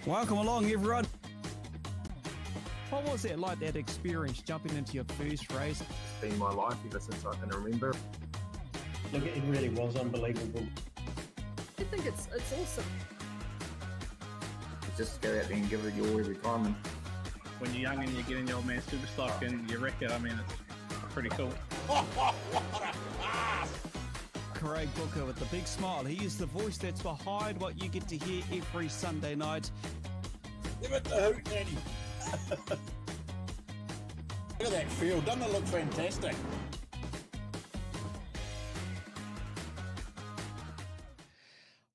Welcome along, everyone. What was it like, that experience, jumping into your first race? It's been my life ever since I can remember. Look, it really was unbelievable. I think it's awesome. Just go out there and give it your every time. And when you're young and you get in the old man super stock and you wreck it, I mean, it's pretty cool. Craig Booker with the big smile. He is the voice that's behind what you get to hear every Sunday night. Give it the hoot, Daddy. Look at that field. Doesn't it look fantastic?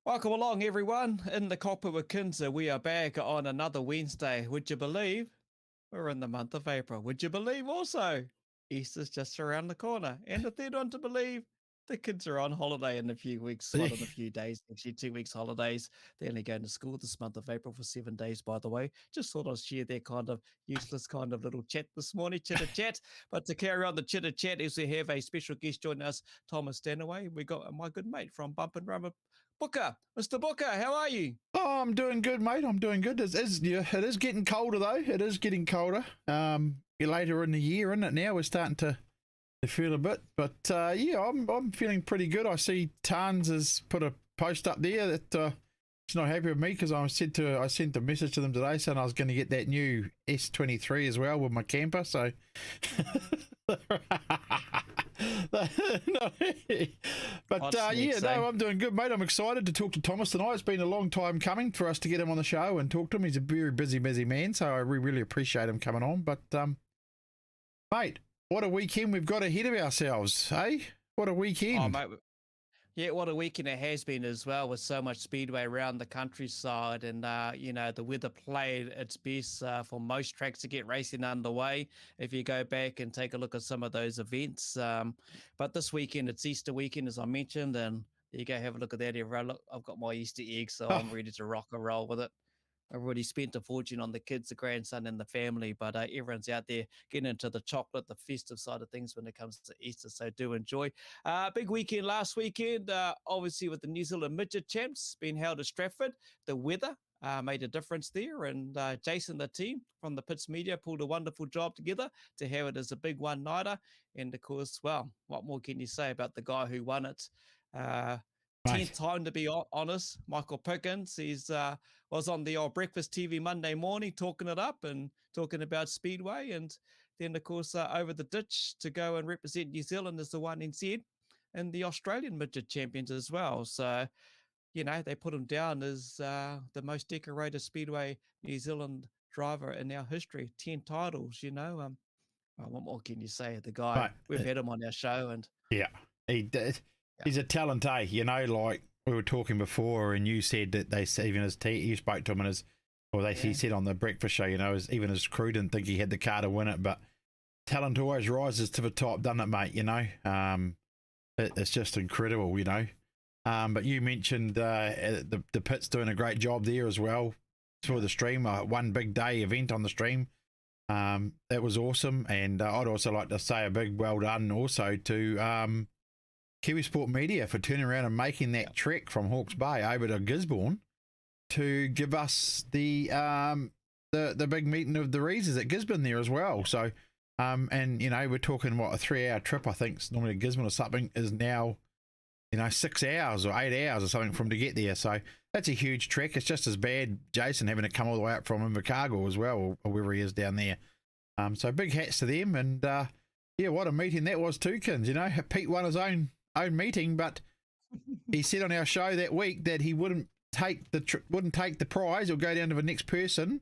Welcome along, everyone. In the Kokpit with KINSER, we are back on another Wednesday. Would you believe we're in the month of April? Would you believe also Easter's just around the corner? And the third one to believe, the kids are on holiday in a few weeks, not in a few days, actually 2 weeks holidays. They're only going to school this month of April for 7 days, by the way. Just thought I'd share their kind of useless kind of little chat this morning, chitter chat. But to carry on the chitter chat, is we have a special guest joining us, Thomas Stanaway. We got my good mate from Bump and Run, Booker. Mr. Booker, how are you? Oh, I'm doing good, mate. I'm doing good. It is getting colder, though. It is getting colder. Later in the year, isn't it now? We're starting to feel a bit. But, yeah, I'm feeling pretty good. I see Tarns has put a post up there that she's not happy with me because I sent a message to them today saying I was going to get that new S23 as well with my camper. So... I'm doing good, mate. I'm excited to talk to Thomas tonight. It's been a long time coming for us to get him on the show and talk to him. He's a very busy man, so I really appreciate him coming on. But mate, what a weekend we've got ahead of ourselves, eh? What a weekend. Oh, mate. Yeah, what a weekend it has been as well, with so much speedway around the countryside, and the weather played its best for most tracks to get racing underway. If you go back and take a look at some of those events, but this weekend it's Easter weekend, as I mentioned, and there you go, have a look at that. Everyone, look, I've got my Easter egg, so I'm ready to rock and roll with it. I've already spent a fortune on the kids, the grandson, and the family, but everyone's out there getting into the chocolate, the festive side of things when it comes to Easter, so do enjoy. Big weekend last weekend, obviously with the New Zealand Midget Champs being held at Stratford. The weather made a difference there, and Jason, the team from the Pits Media, pulled a wonderful job together to have it as a big one-nighter. And, of course, well, what more can you say about the guy who won it? 10th time, to be honest, Michael Pickens. He's was on the old Breakfast TV Monday morning talking it up and talking about Speedway, and then of course over the ditch to go and represent New Zealand as the one in Z, and the Australian Midget Champions as well. So they put him down as the most decorated Speedway New Zealand driver in our history. 10 titles. What more can you say? The guy, we've had him on our show, and he did. He's a talent, eh? Like we were talking before, and you said that they even you spoke to him he said on the breakfast show, even his crew didn't think he had the car to win it, but talent always rises to the top, doesn't it, mate? It's just incredible, But you mentioned the pit's doing a great job there as well for the stream. One big day event on the stream. That was awesome, and I'd also like to say a big well done also to Kiwi Sport Media for turning around and making that trek from Hawke's Bay over to Gisborne to give us the big meeting of the Reesers at Gisborne there as well. So, we're talking a 3-hour trip. I think normally Gisborne or something is now, 6 hours or 8 hours or something from to get there. So that's a huge trek. It's just as bad, Jason, having to come all the way up from Invercargill as well, or wherever he is down there. So big hats to them, and what a meeting that was too, Kins. Pete won his own meeting, but he said on our show that week that he wouldn't take the prize or go down to the next person,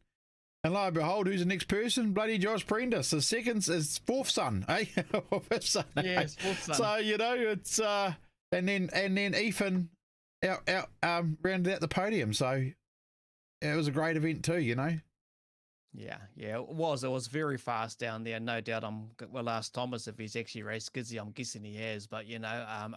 and lo and behold, who's the next person? Bloody Josh Prentice. His fourth son, eh? Or fifth son. Yes, fourth son. So it's and then Ethan out rounded out the podium. So it was a great event too. Yeah, it was. It was very fast down there. No doubt. We'll ask Thomas if he's actually raced Skizzy. I'm guessing he has, but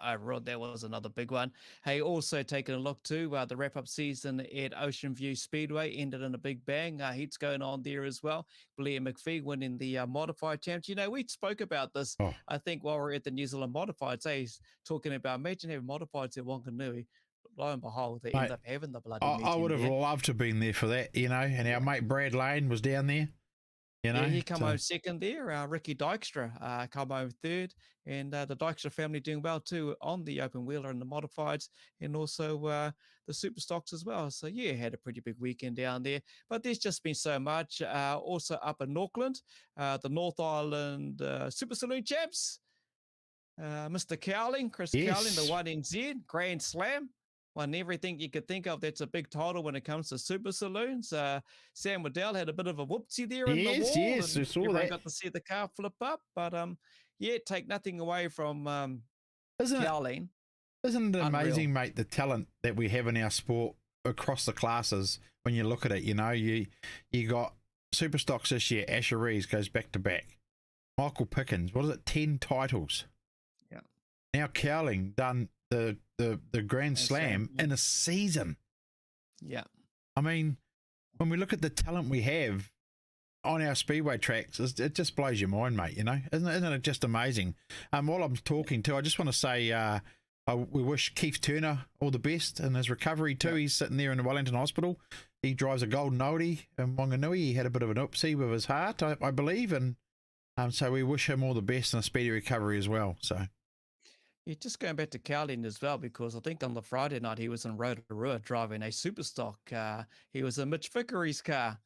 overall, that was another big one. Hey, also taking a look too, the wrap up season at Ocean View Speedway ended in a big bang. Heats going on there as well. Blair McPhee winning the modified champs. We spoke about this, Oh. I think, while we are at the New Zealand modifieds. He's talking about, imagine having modifieds at Wanganui. Lo and behold, they end up having the bloody I would have there. loved to have been there for that, and our mate Brad Lane was down there. Yeah, he come home second there. Ricky Dykstra come home third, and the Dykstra family doing well too on the open wheeler and the modifieds, and also the super stocks as well. So yeah, had a pretty big weekend down there. But there's just been so much. Also up in Auckland, the North Island Super Saloon champs, Mr. Cowling, Chris Cowling, the 1NZ Grand Slam. Won everything you could think of. That's a big title when it comes to super saloons. Sam Waddell had a bit of a whoopsie there in the wall. Yes, I saw that. Got to see the car flip up, but take nothing away from Cowling. Isn't it amazing, Unreal. mate, the talent that we have in our sport across the classes when you look at it? You got super stocks this year. Asher Rees goes back to back. Michael Pickens, what is it, 10 titles? Yeah. Now Cowling done the Grand Slam in a season. Yeah. I mean, when we look at the talent we have on our speedway tracks, it just blows your mind, mate. Isn't it just amazing? While I'm talking too, I just want to say we wish Keith Turner all the best in his recovery too. Yeah. He's sitting there in the Wellington Hospital. He drives a golden oldie in Wanganui. He had a bit of an oopsie with his heart, I believe, and so we wish him all the best and a speedy recovery as well. So. Yeah, just going back to Cowling as well, because I think on the Friday night he was in Rotorua driving a super stock. He was in Mitch Vickery's car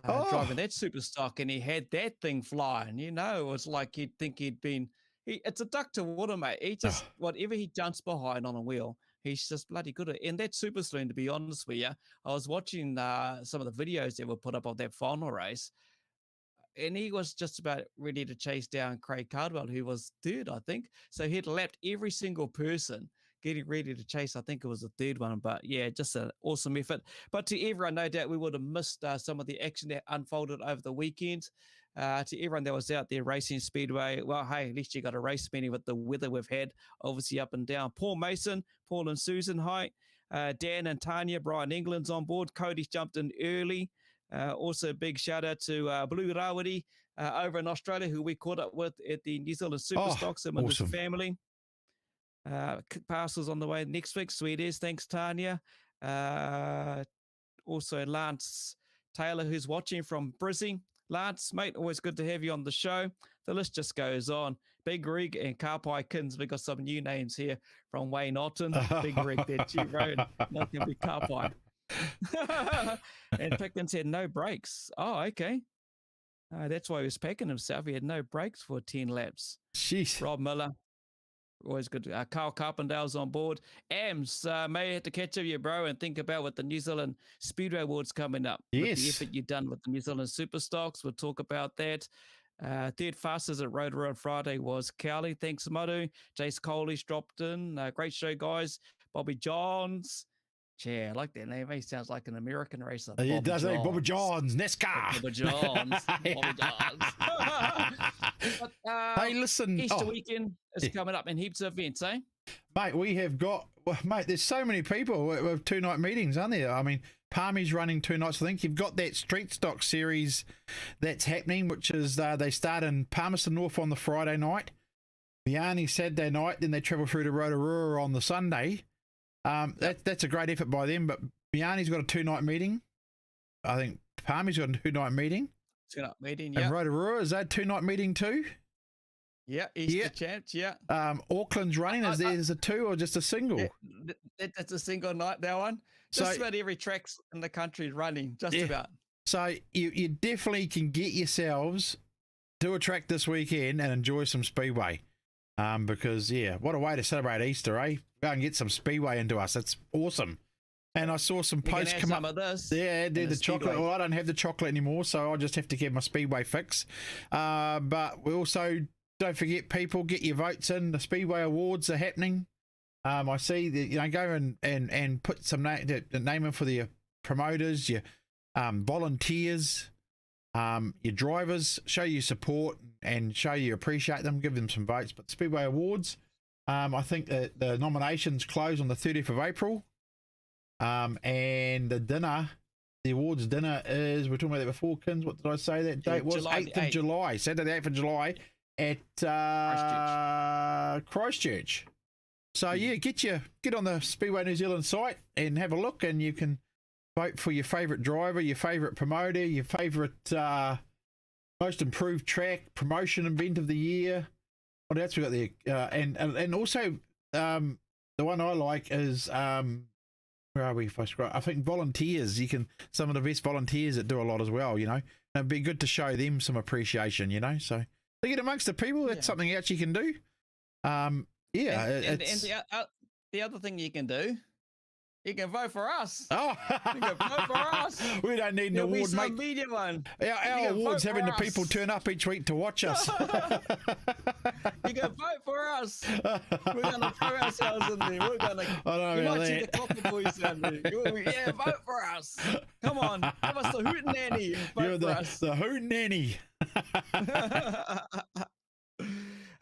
driving that super stock, and he had that thing flying. It was like you'd think it's a duck to water, mate. He just, whatever he jumps behind on a wheel, he's just bloody good at it. And that super saloon, to be honest with you, I was watching some of the videos that were put up of that final race, and he was just about ready to chase down Craig Cardwell, who was third, I think. So he'd lapped every single person, getting ready to chase. I think it was the third one. But yeah, just an awesome effort. But to everyone, no doubt we would have missed some of the action that unfolded over the weekend. To everyone that was out there racing Speedway, well, hey, at least you got a race many with the weather we've had, obviously up and down. Paul Mason, Paul and Susan, hi. Dan and Tanya, Brian England's on board. Cody's jumped in early. Also, big shout out to Blue Rawiri over in Australia, who we caught up with at the New Zealand Super Stocks and with his family. Parcels on the way next week. Sweet as. Thanks, Tanya. Also, Lance Taylor, who's watching from Brizzy. Lance, mate, always good to have you on the show. The list just goes on. Big Rig and Karpai Kins. We got some new names here from Wayne Otten. Big Rig that you wrote. Not going to be Karpai. And Pickens had no brakes. Oh, okay. That's why he was packing himself. He had no brakes for 10 laps. Jeez. Rob Miller, always good. Carl Carpendale's on board. Ams, may have to catch up you, bro, and think about what the New Zealand Speedway Awards coming up. Yes. With the effort you've done with the New Zealand Super Stocks. We'll talk about that. Third fastest at Rotorua on Friday was Cowley. Thanks, Madu. Jace Coley's dropped in. Great show, guys. Bobby Johns. Yeah, I like that name. He sounds like an American racer. It does, Bobby Johns, NASCAR. Bobby Johns. Bobby Johns. But, hey, listen. Easter weekend is coming up in heaps of events, eh? Mate, we have got, mate, there's so many people with 2-night meetings, aren't there? I mean, Palmy's running 2 nights. I think you've got that street stock series that's happening, which is they start in Palmerston North on the Friday night, Miani Saturday night, then they travel through to Rotorua on the Sunday. That's a great effort by them, but Miani's got a 2-night meeting. I think Palmy's got a 2-night meeting. 2-night meeting, yeah. And Rotorua, is that a 2-night meeting too? Yeah, Easter champs, yeah. Auckland's running, is a 2 or just a single? That's a single night, that one. Just about every track in the country is running, just about. So you definitely can get yourselves to a track this weekend and enjoy some Speedway. Because, what a way to celebrate Easter, eh? Go and get some Speedway into us. That's awesome. And I saw some posts come up. Of this yeah, the chocolate. Well, I don't have the chocolate anymore, so I'll just have to get my Speedway fix. But we also, don't forget, people, get your votes in. The Speedway Awards are happening. I see that, go and put some name in for the promoters, your volunteers. your drivers, show your support and show you appreciate them, give them some votes. But Speedway Awards, I think that the nominations close on the 30th of April. And the awards dinner is, we're talking about that before, Kins. What did I say that date was? July 8th of July, Saturday, 8th of July at Christchurch. So yeah, get on the Speedway New Zealand site and have a look, and you can vote for your favourite driver, your favourite promoter, your favourite most improved track, promotion event of the year. What else we got there? And also the one I like is where are we? If I scroll, I think volunteers. You can some of the best volunteers that do a lot as well. You know, and it'd be good to show them some appreciation. You know, so to get amongst the people, that's something else you can do. Yeah, and the other thing you can do, you can vote for us. Oh, you can vote for us. We don't need an award, mate. Media one. Our award's having the people turn up each week to watch us. You can vote for us. We're going to throw ourselves in there. We're going to. I don't know you about might see that. the Kokpit boys down there. Yeah, vote for us. Come on, give us the hoot nanny. Vote for us. The hoot nanny.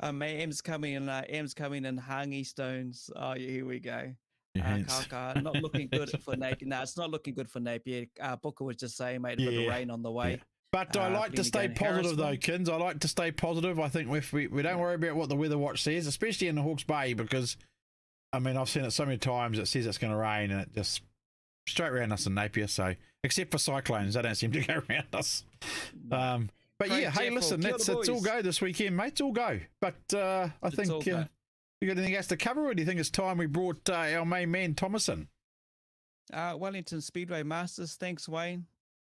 Em's coming in. Em's coming in. Hangi stones. Oh, yeah, here we go. Yes. Kaka, not looking good for Napier. No, it's not looking good for Napier. Booker was just saying, mate, a bit of rain on the way. Yeah. But I like to stay positive, though, Kins. I like to stay positive. I think if we don't worry about what the weather watch says, especially in the Hawke's Bay, because I mean I've seen it so many times. It says it's going to rain, and it just straight around us in Napier. So except for cyclones, they don't seem to go around us. But yeah, hey, listen, it's all go this weekend, mate. It's all go. But I think you got anything else to cover, or do you think it's time we brought our main man Thomas in? Wellington Speedway Masters. Thanks, Wayne.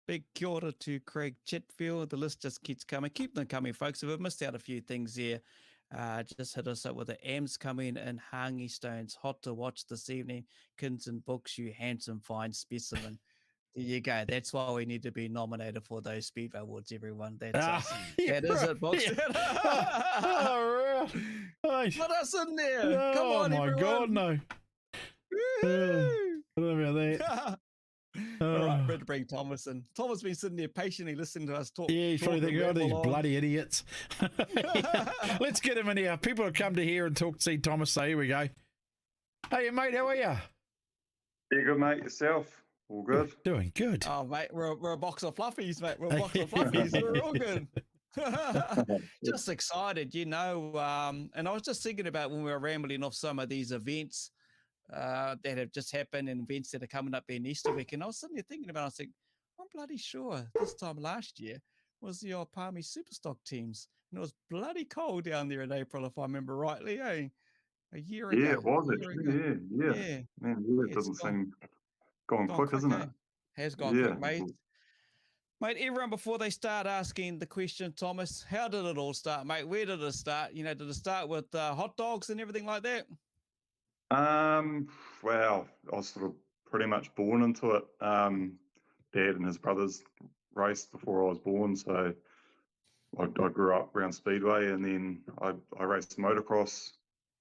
Big kia ora to Craig Chetfield. The list just keeps coming. Keep them coming, folks. If we've missed out a few things here, just hit us up with the M's coming in Hangi Stones. Hot to watch this evening. KINSER books you handsome, fine specimen. There you go. That's why we need to be nominated for those Speedway Awards, everyone. That's us. That is it, folks. Put us in there. Come on, everyone. Oh, my God, no. I don't know about that. All right, better bring Thomas in. Thomas has been sitting there patiently listening to us talk. Yeah, he's probably thinking, oh, these bloody idiots. Let's get him in here. People have come to here and talk to see Thomas, so here we go. Hey, mate, how are you? Yeah, good, mate. Yourself? All good? Doing good. Oh, mate, we're a box of fluffies, mate. We're a box of fluffies. We're all good. Just excited, you know. And I was just thinking about when we were rambling off some of these events that have just happened and events that are coming up in Easter week. And I was sitting there thinking about it. I was like, I'm bloody sure this time last year was the old Palmy Superstock teams. And it was bloody cold down there in April, if I remember rightly, eh? A year ago. Yeah, it was actually. Yeah. Man, it doesn't seem gone quick, isn't it? Has gone quick, mate. Mate, everyone, before they start asking the question, Thomas, how did it all start, mate? Where did it start? You know, did it start with hot dogs and everything like that? Well, I was sort of pretty much born into it. Dad and his brothers raced before I was born, so I grew up around Speedway, and then I raced motocross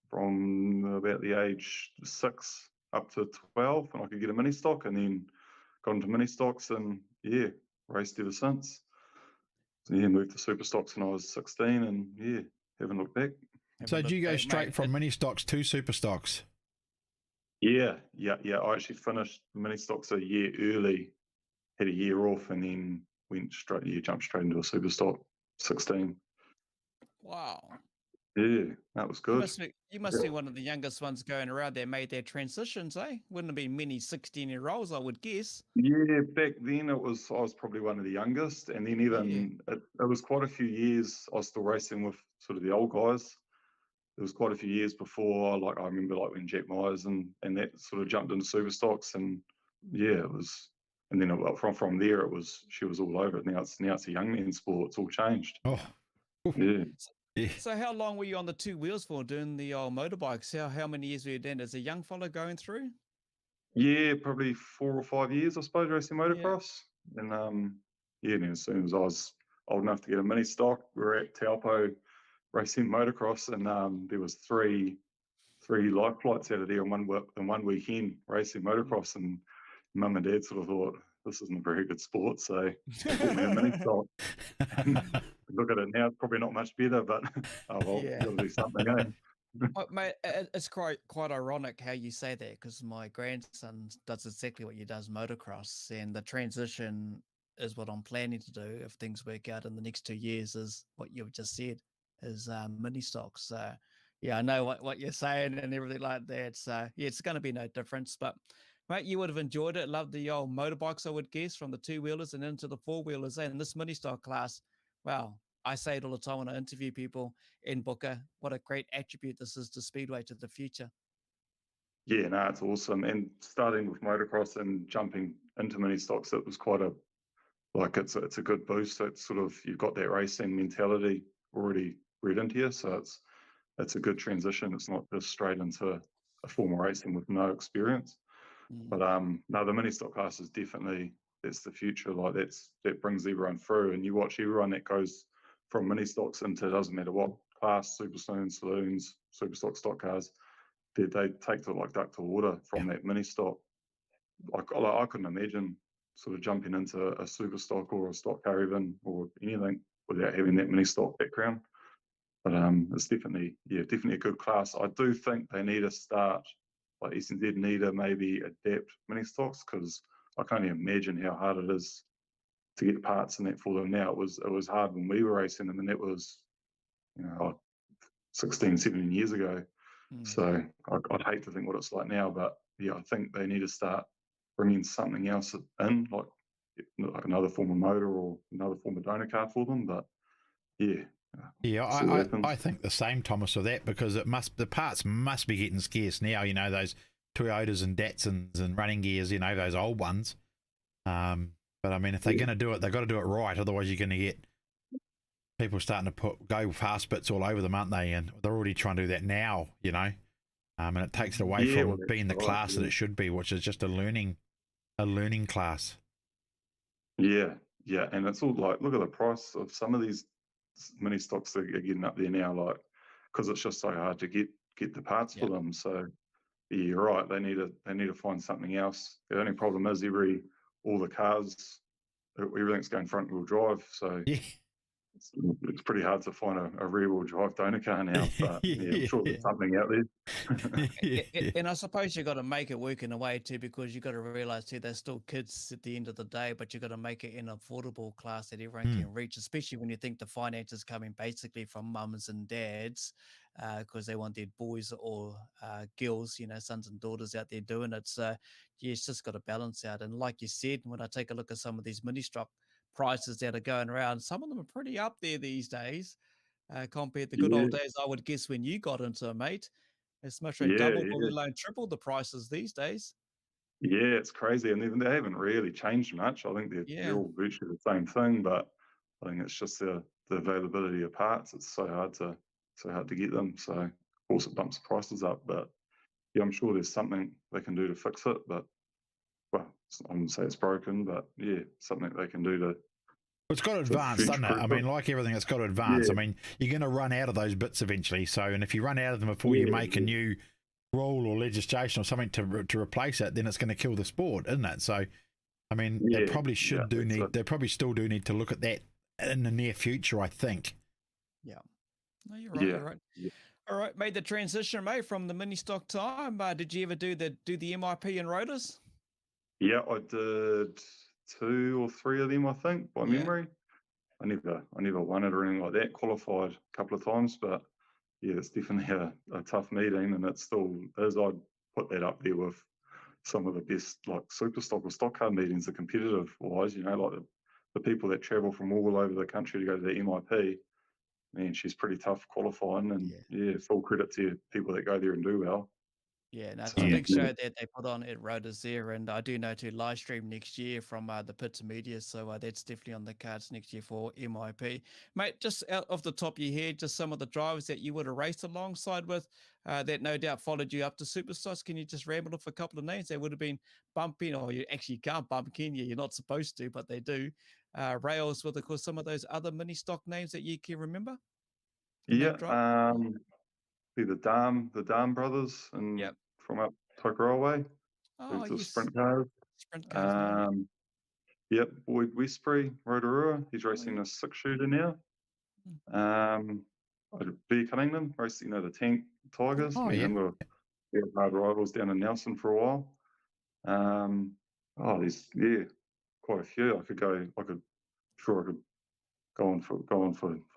from about the age 6 up to 12, and I could get a mini stock, and then got into mini stocks, and yeah, raced ever since. So yeah, moved to super stocks when I was 16, and yeah, haven't looked back. So did you go straight from mini stocks to super stocks? Yeah. I actually finished mini stocks a year early, had a year off, and then jumped straight into a super stock 16. Wow. Yeah, that was good. You must be one of the youngest ones going around that made their transitions, eh? Wouldn't have been many 16-year-olds, I would guess. Yeah, back then I was probably one of the youngest, and then even it was quite a few years I was still racing with sort of the old guys. There was quite a few years before, I remember when Jack Myers and that sort of jumped into super stocks, and yeah, it was. And then from there, she was all over it. Now it's a young man's sport. It's all changed. Oh, yeah. Yeah. So how long were you on the two wheels for doing the old motorbikes? How many years were you then as a young fella going through? Yeah, probably 4 or 5 years, I suppose, racing motocross. Yeah. And then as soon as I was old enough to get a mini stock, we were at Taupo racing motocross, and there was three life flights out of there in one weekend racing motocross, and Mum and Dad sort of thought, this isn't a very good sport, so they bought me a mini stock. Look at it now, it's probably not much better, but oh well, Yeah. you got to do something, eh? Well, mate, it's quite ironic how you say that, because my grandson does exactly what you does, motocross, and the transition is what I'm planning to do if things work out in the next 2 years. Is what you've just said, is mini stocks. So yeah, I know what you're saying and everything like that. So yeah, it's going to be no difference. But mate, you would have enjoyed it. Loved the old motorbikes, I would guess, from the 2-wheelers and into the 4-wheelers. And this mini stock class, wow, I say it all the time when I interview people in Booker. What a great attribute this is to Speedway, to the future. Yeah, no, it's awesome. And starting with motocross and jumping into mini stocks, it was quite a it's a good boost. It's sort of, you've got that racing mentality already bred into you, so it's a good transition. It's not just straight into a formal racing with no experience. But no, the mini stock class is definitely, that's the future. Like that brings everyone through, and you watch everyone that goes from mini stocks into, doesn't matter what class, super saloons, super stock cars, they take to like duck to water from that mini stock. I couldn't imagine sort of jumping into a super stock or a stock car even, or anything, without having that mini stock background. But it's definitely a good class. I do think they need to start, like SNZ need to maybe adapt mini stocks, because I can't even imagine how hard it is to get parts and that for them now. It was hard when we were racing them, and that was, you know, like 16, 17 years ago. So I'd hate to think what it's like now, but yeah, I think they need to start bringing something else in, like another form of motor or another form of donor car for them. But yeah. Yeah, I think the same, Thomas, with that, because the parts must be getting scarce now. You know, those Toyotas and Datsuns and running gears, you know, those old ones. But I mean, if they're going to do it, they've got to do it right. Otherwise, you're going to get people starting to go fast bits all over them, aren't they? And they're already trying to do that now, you know. And it takes it away from being the class that it should be, which is just a learning class. Yeah, and it's all like, look at the price of some of these mini stocks that are getting up there now, like, because it's just so hard to get the parts for them. So yeah, you're right. They need to find something else. The only problem is all the cars, everything's going front wheel drive. So yeah. It's pretty hard to find a rear-wheel drive donor car now, but yeah, I'm sure there's something out there. And I suppose you've got to make it work in a way too, because you've got to realize too, they're still kids at the end of the day, but you've got to make it in an affordable class that everyone can reach, especially when you think the finance is coming basically from mums and dads, because they want their boys or girls, you know, sons and daughters out there doing it. So yeah, it's just got to balance out. And like you said, when I take a look at some of these mini stock prices that are going around, some of them are pretty up there these days, compared to the good old days, I would guess, when you got into it, mate. It's much like double, or let alone triple the prices these days. Yeah, it's crazy, and they haven't really changed much. I think they're all virtually the same thing, but I think it's just the availability of parts. It's so hard to get them. So of course it bumps the prices up, but yeah, I'm sure there's something they can do to fix it. But well, I wouldn't say it's broken, but yeah, something they can do to. It's got to advance, doesn't it? I mean, like everything, it's got to advance. I mean, you're going to run out of those bits eventually. So, and if you run out of them before you make a new rule or legislation or something to replace it, then it's going to kill the sport, isn't it? So, I mean, they probably they probably still do need to look at that in the near future, I think. Yeah. No, you're right. You're right. Yeah. All right, made the transition, mate, from the mini stock time. Did you ever do the MIP and rotors? Yeah, I did 2 or 3 of them, I think, by memory. I never won it or anything like that. Qualified a couple of times, but yeah, it's definitely a tough meeting, and it still is. I'd put that up there with some of the best, like super stock or stock car meetings, the competitive wise, you know, like the people that travel from all over the country to go to the MIP. Man, she's pretty tough qualifying, and full credit to people that go there and do well. Yeah, no, it's a big show that they put on at Rotors there, and I do know to live stream next year from the Pits Media, so that's definitely on the cards next year for MIP. Mate, just out of the top of your head, just some of the drivers that you would have raced alongside with that no doubt followed you up to Superstars. Can you just ramble off a couple of names that would have been bumping, or you actually can't bump, can you? You're not supposed to, but they do. Rails with, of course, some of those other mini stock names that you can remember? Yeah, the Dam brothers, and from up Tokoroa way. Oh, the yes. sprint cars. Sprint cars. Yep, Boyd Westbury, Rotorua. He's racing a 6-shooter now. Bear Cunningham, racing, the Tank Tigers. Oh, Me and yeah. him were hard rivals down in Nelson for a while. There's quite a few. I could go go on for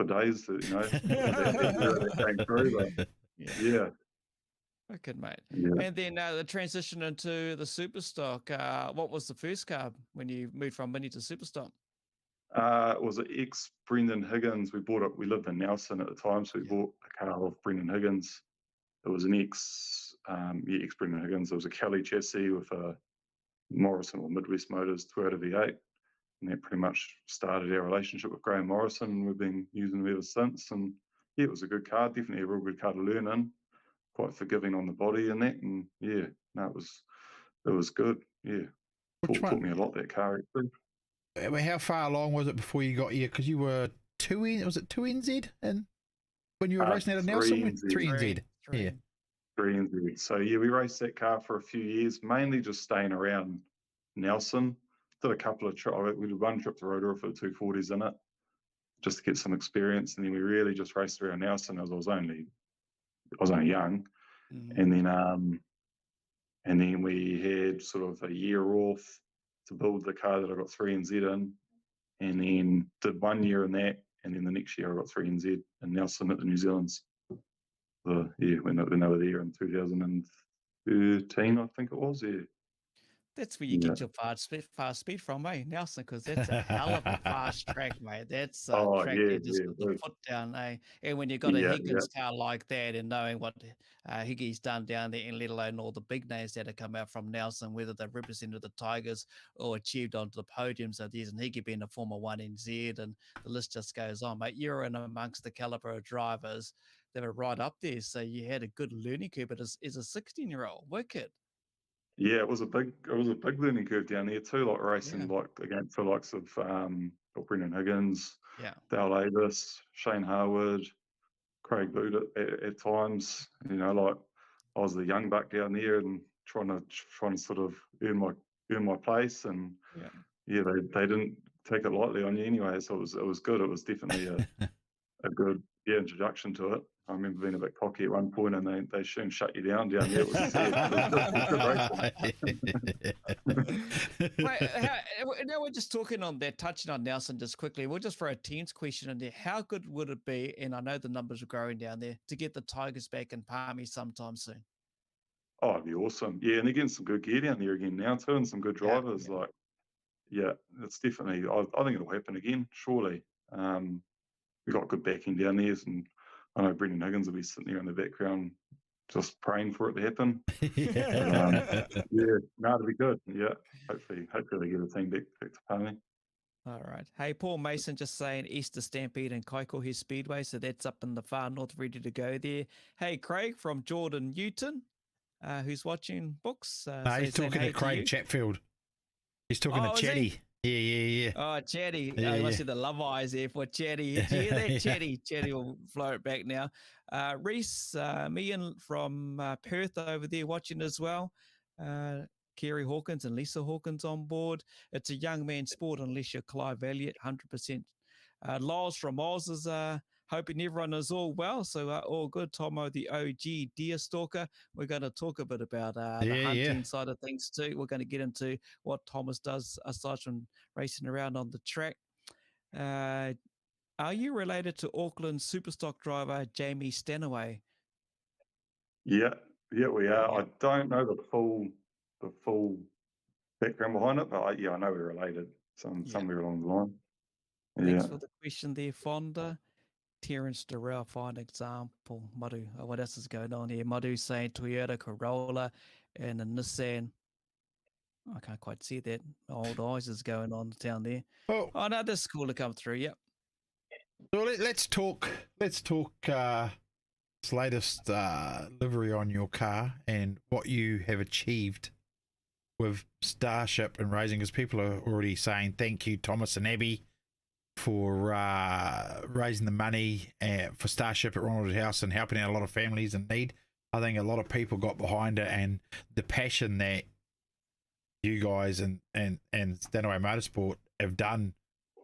days. That came through. But, yeah. Okay, mate. Yeah. And then the transition into the Superstock. What was the first car when you moved from Mini to Superstock? It was an ex Brendan Higgins. We bought it. We lived in Nelson at the time, so we bought a car off Brendan Higgins. It was an ex Brendan Higgins. It was a Kelly chassis with a Morrison or Midwest Motors Toyota V8, and that pretty much started our relationship with Graham Morrison. And we've been using them ever since. And yeah, it was a good car. Definitely a real good car to learn in. Quite forgiving on the body and that. And yeah, no, it was good. Yeah, taught me a lot, that car actually. How far along was it before you got here? Because you were was it 2 NZ? And when you were racing out of Nelson? 3 NZ. Yeah. 3 NZ. So yeah, we raced that car for a few years, mainly just staying around Nelson. Did a couple of trips. We did one trip to Rotorua for the 240s in it, just to get some experience. And then we really just raced around Nelson as I was only young. Mm-hmm. And then we had sort of a year off to build the car that I got 3 NZ in, and then did 1 year in that, and then the next year I got 3 NZ in Nelson at the New Zealand's. When they were there in 2013, I think it was. Yeah. That's where you get your fast speed from, eh, Nelson? Because that's a hell of a fast track, mate. That's a track you just put the foot down, eh? And when you got a Higgins car like that, and knowing what Higgy's done down there, and let alone all the big names that have come out from Nelson, whether they've represented the Tigers or achieved onto the podium. So there's Higgy being a former 1 NZ, and the list just goes on, mate. You're in amongst the caliber of drivers that are right up there. So you had a good learning curve, but as a 16-year-old, wicked. Yeah, it was a big learning curve down there too, like racing like against the likes of Brendan Higgins, Dale Avis, Shane Harwood, Craig Boot at times. Like I was the young buck down there and trying to sort of earn my place, and they didn't take it lightly on you anyway. So it was good. It was definitely a good introduction to it. I remember being a bit cocky at one point, and they soon shut you down there. It was now we're just talking on that, touching on Nelson just quickly. We'll just throw a team's question in there. How good would it be, and I know the numbers are growing down there, to get the Tigers back in Palmy sometime soon? Oh, it'd be awesome. Yeah, and they're getting some good gear down there again now too, and some good drivers. It's definitely, I think it'll happen again, surely. We got good backing down there, and I know Brendan Higgins will be sitting there in the background just praying for it to happen. It'll be good. Yeah, hopefully they get a team back to Palmy. All right. Hey, Paul Mason just saying Easter Stampede and Kaikohe Speedway, so that's up in the far north, ready to go there. Hey, Craig from Jordan Newton, who's watching books. He's talking to Craig Chatfield. He's talking to Chatty. Yeah. Oh, Chatty. I must see the love eyes there for Chatty. Did you hear that? Chatty will flow it back now. Reese Meehan from Perth over there watching as well. Kerry Hawkins and Lisa Hawkins on board. It's a young man's sport unless you're Clive Elliott, 100%. Lyles from Oz is hoping everyone is all well. So all good. Tomo, the OG deer stalker. We're going to talk a bit about the hunting side of things too. We're going to get into what Thomas does aside from racing around on the track. Are you related to Auckland Superstock driver Jamie Stanaway? Yeah, we are. I don't know the full background behind it, but I know we're related somewhere along the line. Thanks for the question there, Fonda. Terence Durrell, fine example. Madu, what else is going on here? Madu saying Toyota Corolla and a Nissan. I can't quite see that. Old eyes is going on down there. Oh no, that's cool to come through. Yep. So let's talk this latest livery on your car and what you have achieved with Starship and Racing, because people are already saying thank you, Thomas and Abby, for raising the money for Starship at Ronald House and helping out a lot of families in need. I think a lot of people got behind it, and the passion that you guys and Stanaway Motorsport have done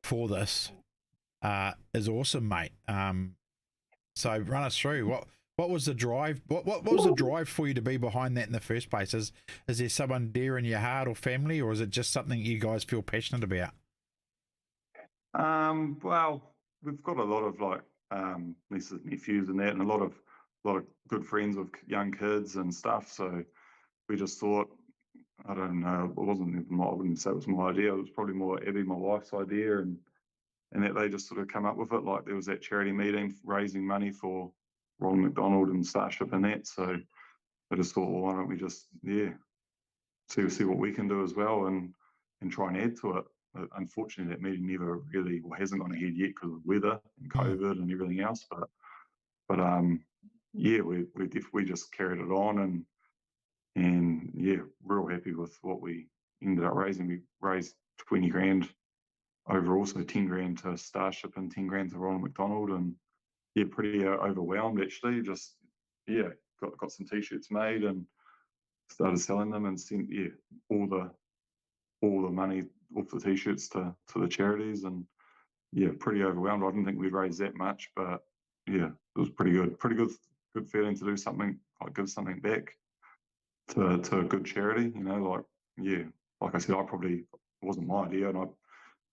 for this is awesome, mate. So run us through what was the drive? What was the drive for you to be behind that in the first place? Is there someone dear in your heart or family, or is it just something you guys feel passionate about? Well, we've got a lot of like nieces and nephews and that, and a lot of good friends with young kids and stuff. So we just thought, I don't know, it wasn't even I wouldn't say it was my idea. It was probably more Abby, my wife's idea, and that they just sort of come up with it. Like there was that charity meeting raising money for Ronald McDonald and Starship and that. So I just thought, well, why don't we just see what we can do as well and try and add to it. But unfortunately, that meeting never really hasn't gone ahead yet because of weather and COVID and everything else. But yeah, we just carried it on and yeah, real happy with what we ended up raising. We raised 20 grand overall, so 10 grand to Starship and 10 grand to Ronald McDonald, and yeah, pretty overwhelmed actually. Just yeah, got some t-shirts made and started selling them and sent all the money off the t-shirts to the charities, and yeah, pretty overwhelmed. I didn't think we'd raise that much, but yeah, it was pretty good feeling to do something, like give something back to a good charity, you know, like yeah, like I said, it wasn't my idea, and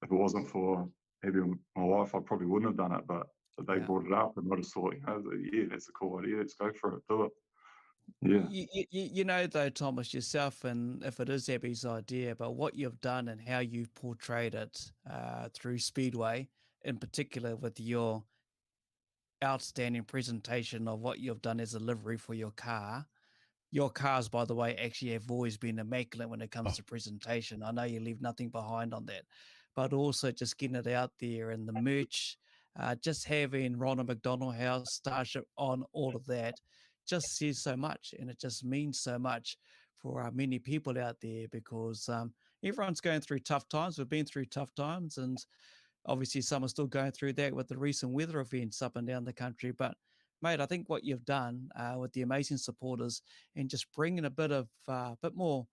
if it wasn't for maybe my wife, I probably wouldn't have done it, but they brought it up, and I just thought, you know, yeah, that's a cool idea, let's go for it, do it. Yeah. You know, though, Thomas, yourself, and if it is Abby's idea, but what you've done and how you've portrayed it through Speedway, in particular with your outstanding presentation of what you've done as a livery for your car. Your cars, by the way, actually have always been immaculate when it comes to presentation. I know you leave nothing behind on that, but also just getting it out there and the merch, just having Ronald McDonald House, Starship on, all of that just says so much, and it just means so much for many people out there because everyone's going through tough times. We've been through tough times, and obviously some are still going through that with the recent weather events up and down the country. But mate, I think what you've done with the amazing supporters and just bringing a bit more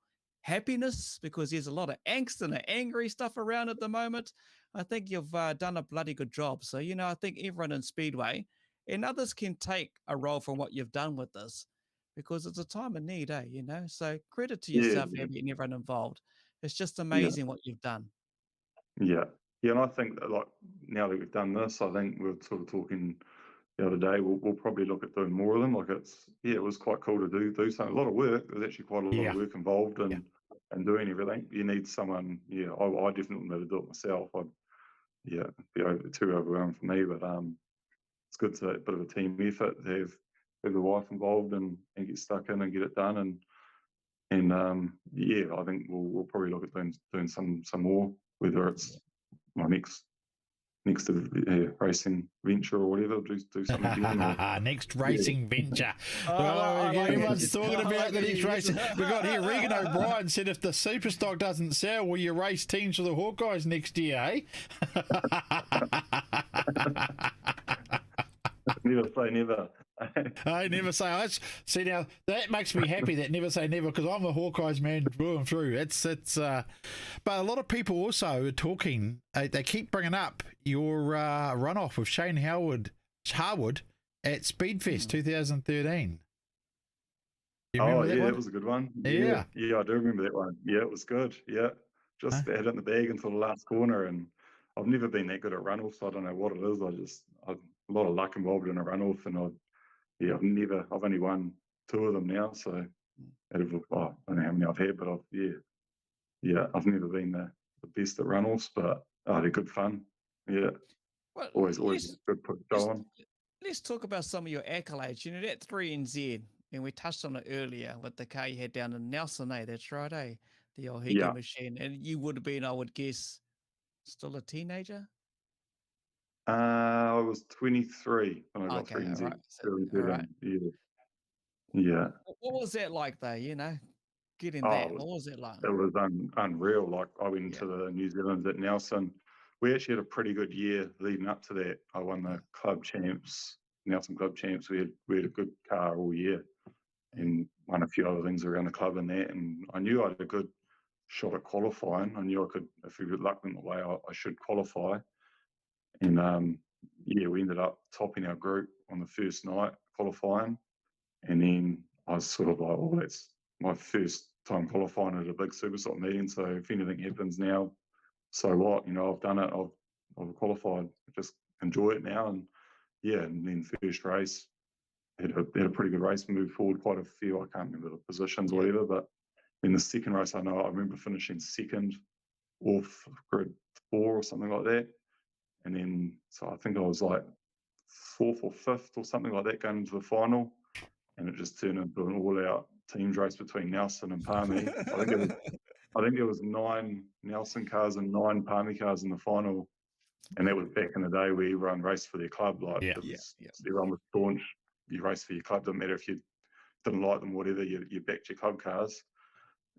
happiness, because there's a lot of angst and angry stuff around at the moment. I think you've done a bloody good job. So, you know, I think everyone in Speedway and others can take a role from what you've done with this, because it's a time of need, you know? So credit to yourself, Abby, and everyone involved. It's just amazing what you've done. Yeah. And I think that, like, now that we've done this, I think we were sort of talking the other day, we'll probably look at doing more of them. Like it was quite cool to do something. A lot of work. There's actually quite a lot of work involved and doing everything. You need someone. Yeah, I definitely never do it myself. It'd be too overwhelming for me. But it's good to a bit of a team effort to have the wife involved and get stuck in and get it done. And I think we'll probably look at doing some more, whether it's my next racing venture or whatever, do something different. Next racing venture. Everyone's talking about the next race. We got here, Regan O'Brien said, if the Superstock doesn't sell, will you race teams for the Hawkeyes next year, eh? Never say never. I never say. See, now that makes me happy, that never say never, because I'm a Hawkeyes man through and through. But a lot of people also are talking. They keep bringing up your runoff with Shane Harwood at Speedfest 2013. That was a good one. Yeah, I do remember that one. Yeah, it was good. Yeah, just had it in the bag until the last corner, and I've never been that good at runoffs, so I don't know what it is. I've a lot of luck involved in a runoff, and I've only won 2 of them now, so out of, I don't know how many I've had, but I've never been the best at runoffs, but they're good fun. Yeah, well, always good put go on. Let's talk about some of your accolades. You know, that 3NZ, and we touched on it earlier with the car you had down in Nelson, that's right, the old Hiki machine, and you would have been, I would guess, still a teenager. I was 23 when I got 3NZ. Right. Yeah. What was that like, though? You know, getting that. What was it like? It was unreal. Like I went to the New Zealand at Nelson. We actually had a pretty good year leading up to that. I won the club champs, Nelson club champs. We had a good car all year, and won a few other things around the club and that. And I knew I had a good shot at qualifying. I knew I could, if we luck went the way, I should qualify. And yeah, we ended up topping our group on the first night qualifying. And then I was sort of like, oh, that's my first time qualifying at a big Superstock meeting. So if anything happens now, so what? You know, I've done it. I've qualified. Just enjoy it now. And yeah, and then first race, had a pretty good race, moved forward quite a few. I can't remember the positions or whatever, but in the second race, I remember finishing second off grid 4 or something like that. And then, so I think I was like 4th or 5th or something like that going into the final. And it just turned into an all-out teams race between Nelson and Palmy. I think there was 9 Nelson cars and 9 Palmy cars in the final. And that was back in the day where everyone raced for their club. Like, everyone was staunch. You raced for your club. Didn't matter if you didn't like them, whatever. You backed your club cars.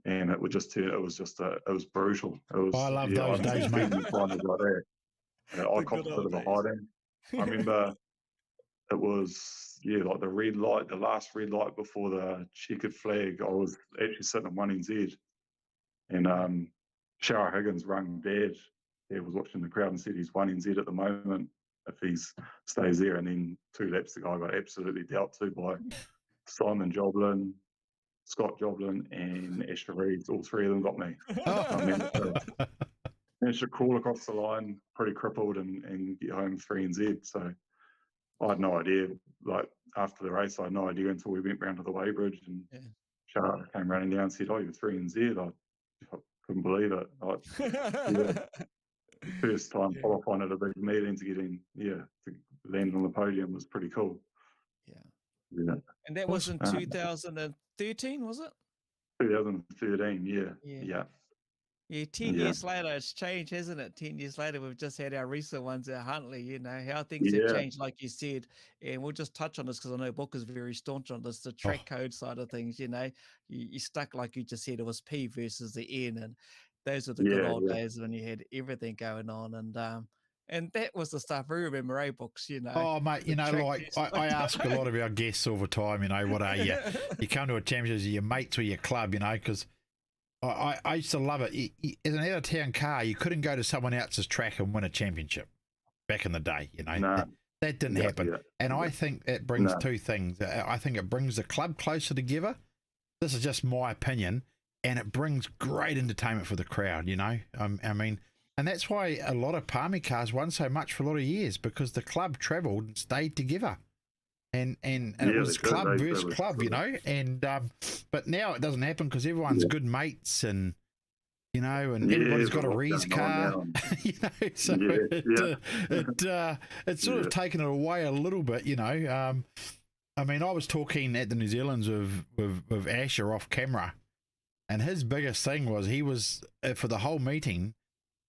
And it would just turn. It was brutal. It was. I love those days, mate. Finals like that. I copped a bit of a hiding. I remember it was like the red light, the last red light before the checkered flag. I was actually sitting at 1NZ, and Shara Higgins rang Dad. Dad was watching the crowd and said he's 1NZ at the moment if he stays there. And then 2 laps to go, I got absolutely dealt to by Simon Joblin, Scott Joblin, and Asher Reed. All 3 of them got me. I managed to crawl across the line, pretty crippled, and get home 3NZ. So I had no idea. Like after the race, I had no idea until we went round to the weighbridge, and Shara came running down and said, "Oh, you're 3NZ." I couldn't believe it. First time qualifying at a big meeting to get in, to land on the podium was pretty cool. Yeah. And that was in 2013, was it? 2013, yeah. Yeah, 10 years later, it's changed, hasn't it? 10 years later, we've just had our recent ones at Huntley, you know, how things have changed, like you said. And we'll just touch on this because I know Book is very staunch on this, the track code side of things, you know. You stuck, like you just said, it was P versus the N. And those were the good old days when you had everything going on. And that was the stuff we remember, Books, you know. Oh, mate, you know, like I ask a lot of our guests all the time, you know, what are you? You come to a championship, your mates or your club, you know, because I used to love it. As an out-of-town car, you couldn't go to someone else's track and win a championship back in the day, you know. Nah. That didn't happen. And I think that brings 2 things. I think it brings the club closer together. This is just my opinion. And it brings great entertainment for the crowd, you know. I mean, and that's why a lot of Palmy cars won so much for a lot of years, because the club travelled and stayed together. And it was club versus club, you know. And but now it doesn't happen because everyone's good mates, and you know, and everybody's got a Rees car, you know. So it's sort of taken it away a little bit, you know. I mean, I was talking at the New Zealand's with Asher off camera, and his biggest thing was he was for the whole meeting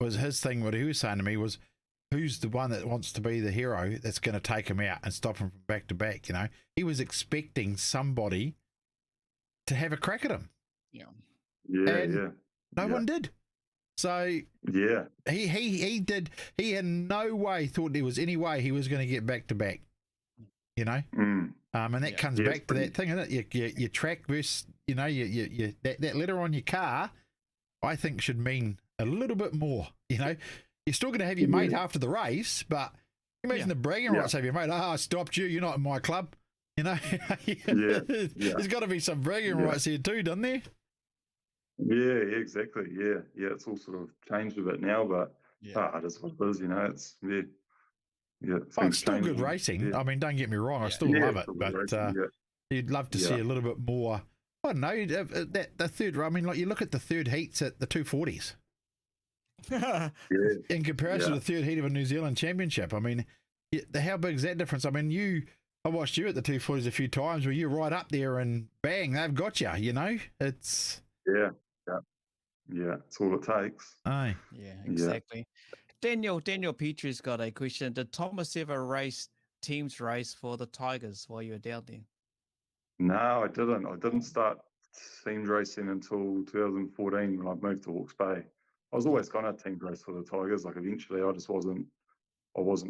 was his thing. What he was saying to me was, who's the one that wants to be the hero that's going to take him out and stop him from back to back? You know, he was expecting somebody to have a crack at him. No one did. So he did. He in no way thought there was any way he was going to get back to back. You know, and that comes back to that thing, isn't it? Your track versus, you know, that letter on your car, I think should mean a little bit more. You know, you're still going to have your mate after the race, but imagine the bragging rights of your mate. Oh, I stopped you. You're not in my club. You know, there's got to be some bragging rights here too, doesn't there? Yeah, exactly. Yeah, it's all sort of changed a bit now, but that's what it is. You know, it's it's still good racing. I mean, don't get me wrong. I still love it, but you'd love to see a little bit more. I don't know, the third. I mean, like you look at the third heats at the 240s. In comparison to the third heat of a New Zealand championship, I mean, how big is that difference? I mean, I watched you at the 240s a few times where you're right up there and bang, they've got you. You know, it's it's all it takes. Aye, yeah, exactly. Daniel Petrie's got a question. Did Thomas ever race teams race for the Tigers while you were down there? No, I didn't. I didn't start teams racing until 2014 when I moved to Hawke's Bay. I was always going to team race for the Tigers. Like eventually, I just wasn't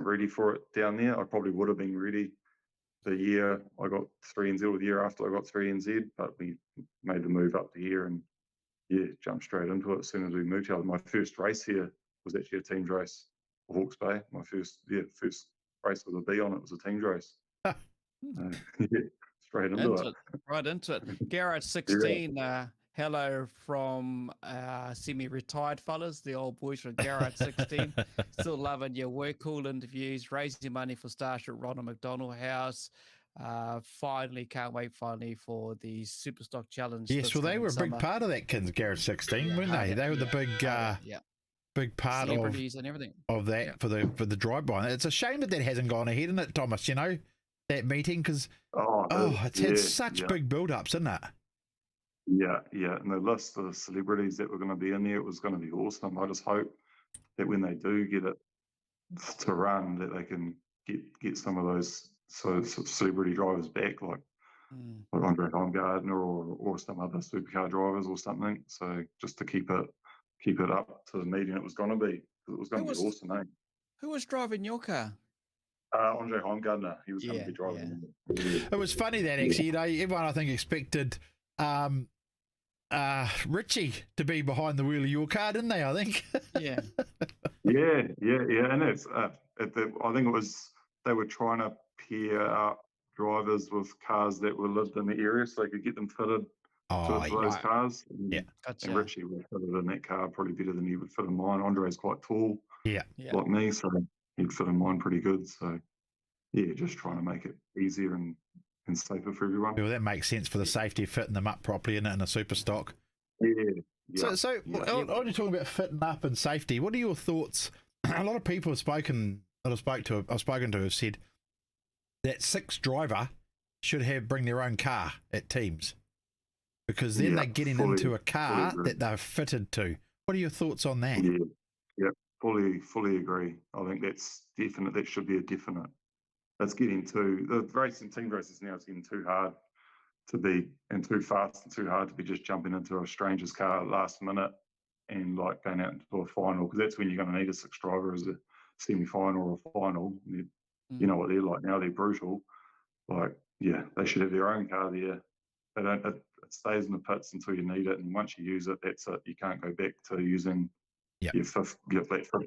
ready for it down there. I probably would have been ready the year I got 3NZ or the year after I got 3NZ, but we made the move up to here and jumped straight into it as soon as we moved here. My first race here was actually a teams race for Hawke's Bay. My first race with a B on it was a teams race. Yeah, straight into it. Right into it. Garrett 16. Hello from semi-retired fellas, the old boys from Garrett 16. Still loving your work, cool interviews, raising money for Starship Ronald McDonald House. Finally, can't wait for the Superstock Challenge. Yes, well, they were a big part of that Garrett 16, weren't they? They were the big part celebrities and everything of that for the drive-by. It's a shame that hasn't gone ahead, isn't it, Thomas? You know, that meeting, because it's had such big build-ups, isn't it? Yeah, and the list of celebrities that were going to be in there, it was going to be awesome. I just hope that when they do get it to run, that they can get some of those celebrity drivers back, like Andre Heimgartner or some other supercar drivers or something. So just to keep it up to the meeting it was going to be, because it was going to be awesome. Eh? Who was driving your car? Andre Heimgartner. He was going to be driving. Yeah. It was funny that actually, you know, everyone I think expected Richie to be behind the wheel of your car, didn't they? I think. Yeah. And it's I think it was they were trying to pair up drivers with cars that were lived in the area so they could get them fitted to those cars. Gotcha. And Richie would have fitted in that car probably better than he would fit in mine. Andre's quite tall, like me, so he'd fit in mine pretty good. So just trying to make it easier and safer for everyone. Well, that makes sense for the safety of fitting them up properly in a super stock. So when you're talking about fitting up and safety, what are your thoughts? A lot of people I've spoken to have said that sixth driver should bring their own car at teams, because then they're getting into a car that they're fitted to. What are your thoughts on that? Fully agree. I think that's definite. That should be a definite. It's getting the racing team races now. It's getting too hard to be, and too fast and too hard to be just jumping into a stranger's car last minute and like going out into a final, because that's when you're going to need a sixth driver as a semi-final or a final. You know what they're like now. They're brutal. Like, they should have their own car there. They don't. It stays in the pits until you need it, and once you use it, that's it. You can't go back to using your fifth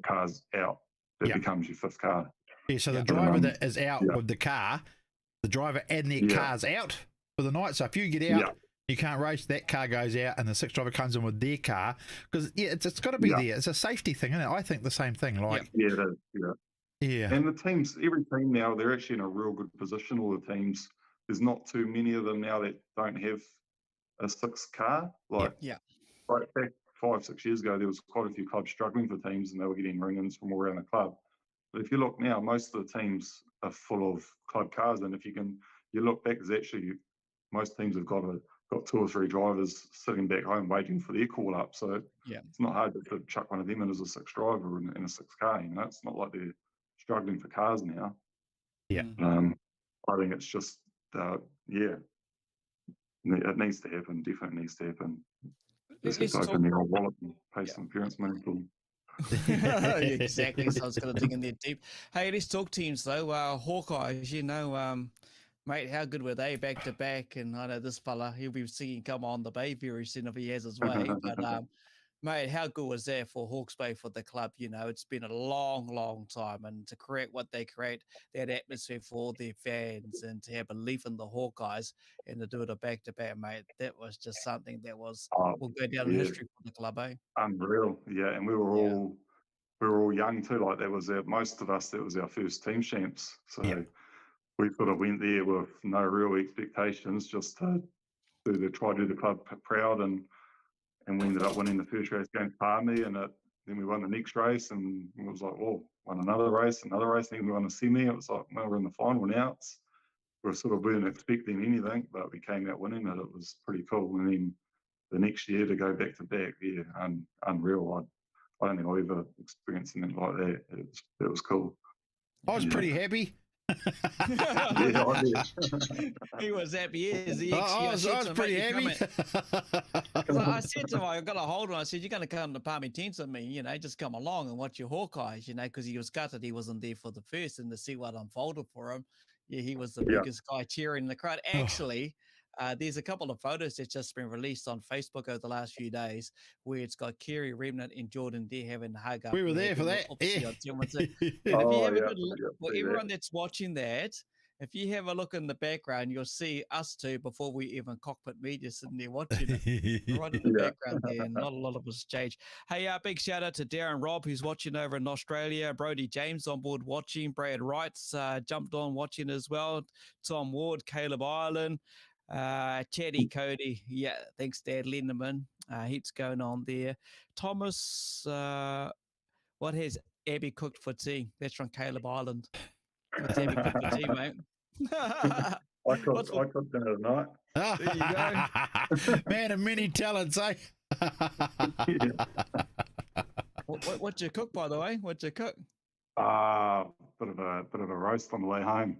car's out. That becomes your fifth car. Yeah, so the driver that is out with the car, the driver and their car's out for the night. So if you get out, you can't race, that car goes out and the sixth driver comes in with their car. Because, it's got to be there. It's a safety thing, isn't it? I think the same thing. Like, it is. Yeah. And the teams, every team now, they're actually in a real good position. All the teams, there's not too many of them now that don't have a sixth car. Like, back 5-6 years ago, there was quite a few clubs struggling for teams and they were getting ring-ins from all around the club. But if you look now, most of the teams are full of club cars, and if you look back, there's actually most teams have got 2 or 3 drivers sitting back home waiting for their call up. So it's not hard to chuck one of them in as a sixth driver in a sixth car. You know, it's not like they're struggling for cars now. I think it's just it needs to happen. Definitely needs to happen. Just open their old wallet and pay some parents' money for them. Exactly. So I was going to dig in there deep. Hey, let's talk teams though. Hawkeyes, you know, mate, how good were they back to back? And I know this fella, he'll be seeing come on the bay very soon if he has his way. But mate, how good was that for Hawke's Bay, for the club? You know, it's been a long time, and to create what they create, that atmosphere for all their fans, and to have belief in the Hawkeyes and to do it a back to back, mate, that was just something that will go down in history for the club, eh? Unreal, and we were all young too. Like that was most of us. That was our first team champs. So we sort of went there with no real expectations, just to try to do the club proud, and we ended up winning the first race against Palmy, and then we won the next race, and it was like, won another race, then we won the semi. It was like, well, we're in the final now. We sort of weren't expecting anything, but we came out winning it. It was pretty cool. And then the next year to go back to back, unreal. I don't think I've ever experienced anything like that. It was cool. I was pretty happy. He was happy as I was pretty happy. I said to him, I got a hold on. I said, you're going to come to Palmy teams with me, you know, just come along and watch your Hawkeyes, you know, because he was gutted he wasn't there for the first, and to see what unfolded for him. Yeah, he was the biggest guy cheering in the crowd. Actually, There's a couple of photos that's just been released on Facebook over the last few days where it's got Kerry Remnant and Jordan Deere having a hug up. We were there for there, that. obviously Yeah. on Timberton. And if you Oh, have a yeah, good look, yeah, for see that. everyone that's watching that, if you have a look in the background, you'll see us two before we even Cockpit Media sitting there watching it. Right in the Yeah. background there, and not a lot of us change. Hey, big shout out to Darren Robb, who's watching over in Australia. Brody James on board watching. Brad Wrights jumped on watching as well. Tom Ward, Caleb Ireland, Chatty Cody. Yeah, thanks, Dad Lindemann. Heaps going on there. Thomas, what has Abby cooked for tea? That's from Caleb Island. What's Abby cooked for tea, mate? I cooked dinner tonight. There you go. Man of many talents, eh? What'd you cook, by the way? What'd you cook? Bit of a roast on the way home.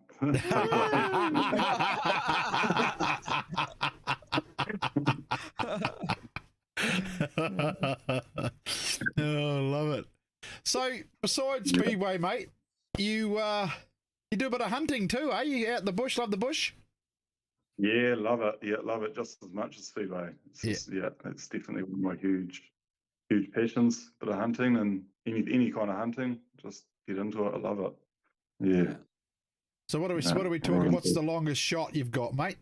Oh, love it. So, besides Speedway, mate, you do a bit of hunting too, eh? You out in the bush, love the bush? Yeah, love it. Yeah, love it just as much as Speedway. It's it's definitely one of my huge passions. Bit of hunting and any kind of hunting, just get into it. I love it. Yeah. So what are we talking? What's the longest shot you've got, mate?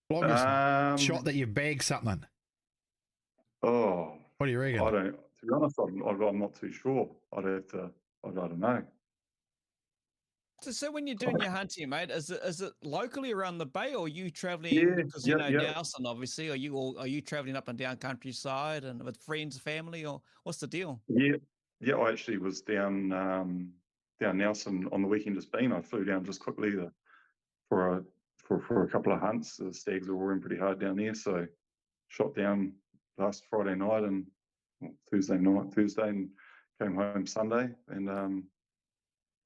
Longest shot that you bagged something. Oh, What do you reckon? I don't. To be honest, I'm not too sure. I don't know. So when you're doing your hunting, mate, is it locally around the bay, or are you traveling? Yeah, Because you know Nelson, obviously. Are you traveling up and down countryside and with friends, family, or what's the deal? Yeah. I actually was down Nelson on the weekend just been. I flew down just quickly for a couple of hunts. The stags were roaring pretty hard down there, so shot down last Friday night and Tuesday, and came home Sunday, and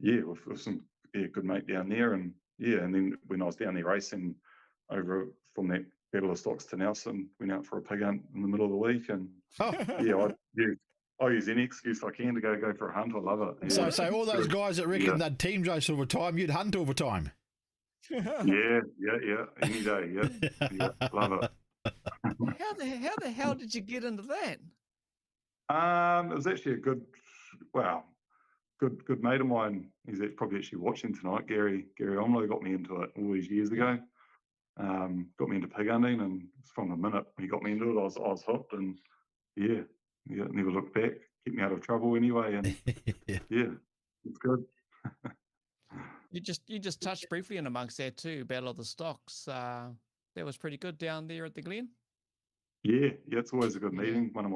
with some good mate down there, and then when I was down there racing over from that Battle of Stocks to Nelson, went out for a pig hunt in the middle of the week, and I use any excuse I can to go for a hunt. I love it. So all those guys that reckon they'd team race all the time, you'd hunt all the time. Yeah, any day, yeah, love it. How the hell did you get into that? It was actually a good mate of mine. He's probably actually watching tonight. Gary Omlo got me into it all these years ago. Got me into pig hunting, and from the minute he got me into it, I was hooked, and never looked back. Kept me out of trouble anyway, and it's good. You just touched briefly in amongst that too, Battle of the Stocks. That was pretty good down there at the Glen. Yeah, it's always a good meeting. One of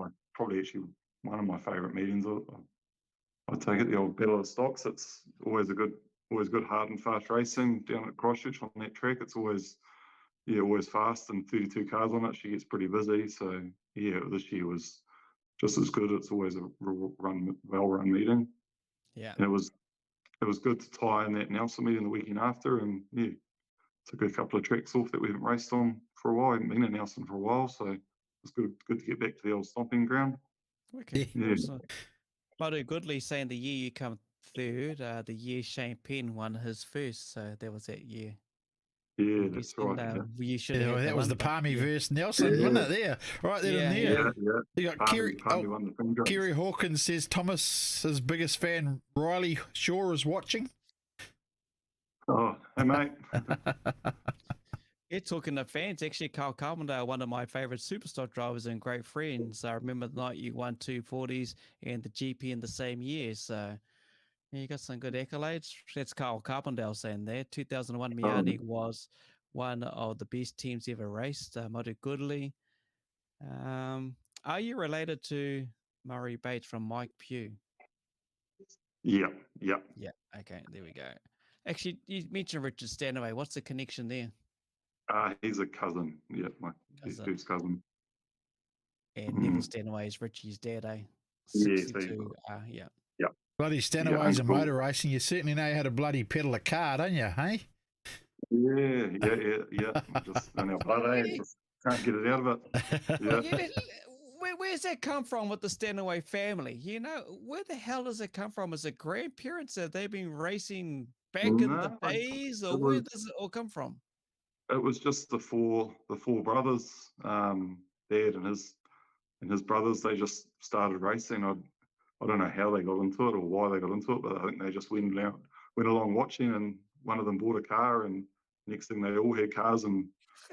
my favourite meetings. I take it, the old Battle of the Stocks. It's always good hard and fast racing down at Christchurch on that track. It's always fast, and 32 cars on it. She gets pretty busy. So this year was just as good. It's always a well-run meeting. Yeah, and it was good to tie in that Nelson meeting the weekend after, and took a couple of tracks off that we haven't raced on for a while. I haven't been in Nelson for a while, so it's good to get back to the old stomping ground. Okay. Awesome. Modu Goodley saying the year you come third, the year Shane Penn won his first, so that was that year. Yeah, that's right. You should that was the Palmy versus Nelson, wasn't it? There, right there and there. Yeah. You got Kerry Hawkins says Thomas's biggest fan, Riley Shaw, is watching. Oh, hey mate. Yeah, talking to fans, actually, Carl Carbondale, one of my favourite superstock drivers and great friends. I remember the night you won 240s and the GP in the same year. So, you got some good accolades. That's Carl Carbondale saying that. 2001 Miani was one of the best teams ever raced. Modu Goodley. Are you related to Murray Bates from Mike Pugh? Yeah. Yeah, okay, there we go. Actually, you mentioned Richard Stanaway. What's the connection there? He's a cousin. Yeah, my dude's cousin. And Neville Stanaway is Richie's dad, eh? 62. Yeah. Bloody Stanaway's a motor racing. You certainly know how to bloody pedal a car, don't you, hey? Yeah. Just in our blood, eh? Just can't get it out of it. Yeah. Where's that come from with the Stanaway family? You know, where the hell does it come from? Is it grandparents? Have they been racing back in the days? Or where does it all come from? it was just the four brothers, Dad and his brothers. They just started racing. I don't know how they got into it or why they got into it, but I think they just went along watching, and one of them bought a car, and next thing they all had cars, and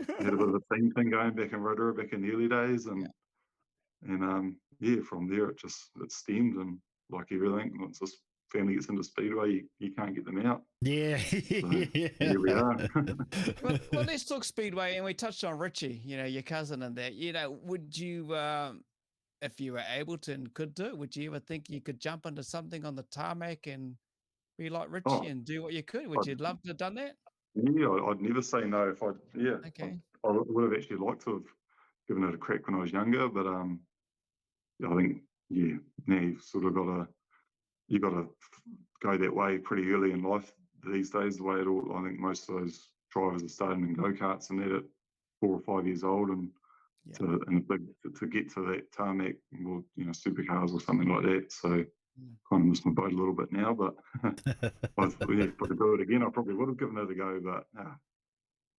they had a bit of a team thing going back in Rotorua back in the early days, and from there it stemmed, and like everything, once this family gets into speedway, you can't get them out. Yeah. So here we are. Well, let's talk speedway, and we touched on Richie, your cousin and that. Would you, if you were able to and could do it, would you ever think you could jump into something on the tarmac and be like Richie and do what you could? Would you love to have done that? Yeah, I'd never say no if Okay. I would have actually liked to have given it a crack when I was younger, but I think now you've sort of got to go that way pretty early in life these days. The way I think most of those drivers are starting in go-karts and that at 4 or 5 years old, and to get to that tarmac, or supercars or something like that. So kind of missed my boat a little bit now, but if I could do it again, I probably would have given it a go. But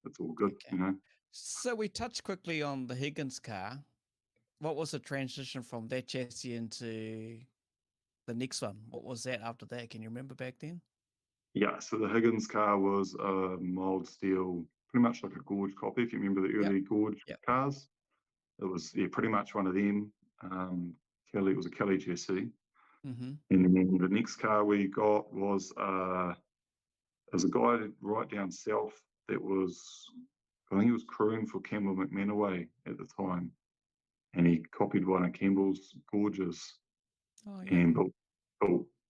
it's all good, Okay. So we touched quickly on the Higgins car. What was the transition from that chassis into the next one? What was that after that? Can you remember back then? Yeah, so the Higgins car was a mild steel, pretty much like a Gorge copy, if you remember the early Gorge cars. It was pretty much one of them. It was a Kelly chassis. Mm-hmm. And then the next car we got was a guy right down south that was, I think he was crewing for Campbell McManaway at the time, and he copied one of Campbell's Gorges and built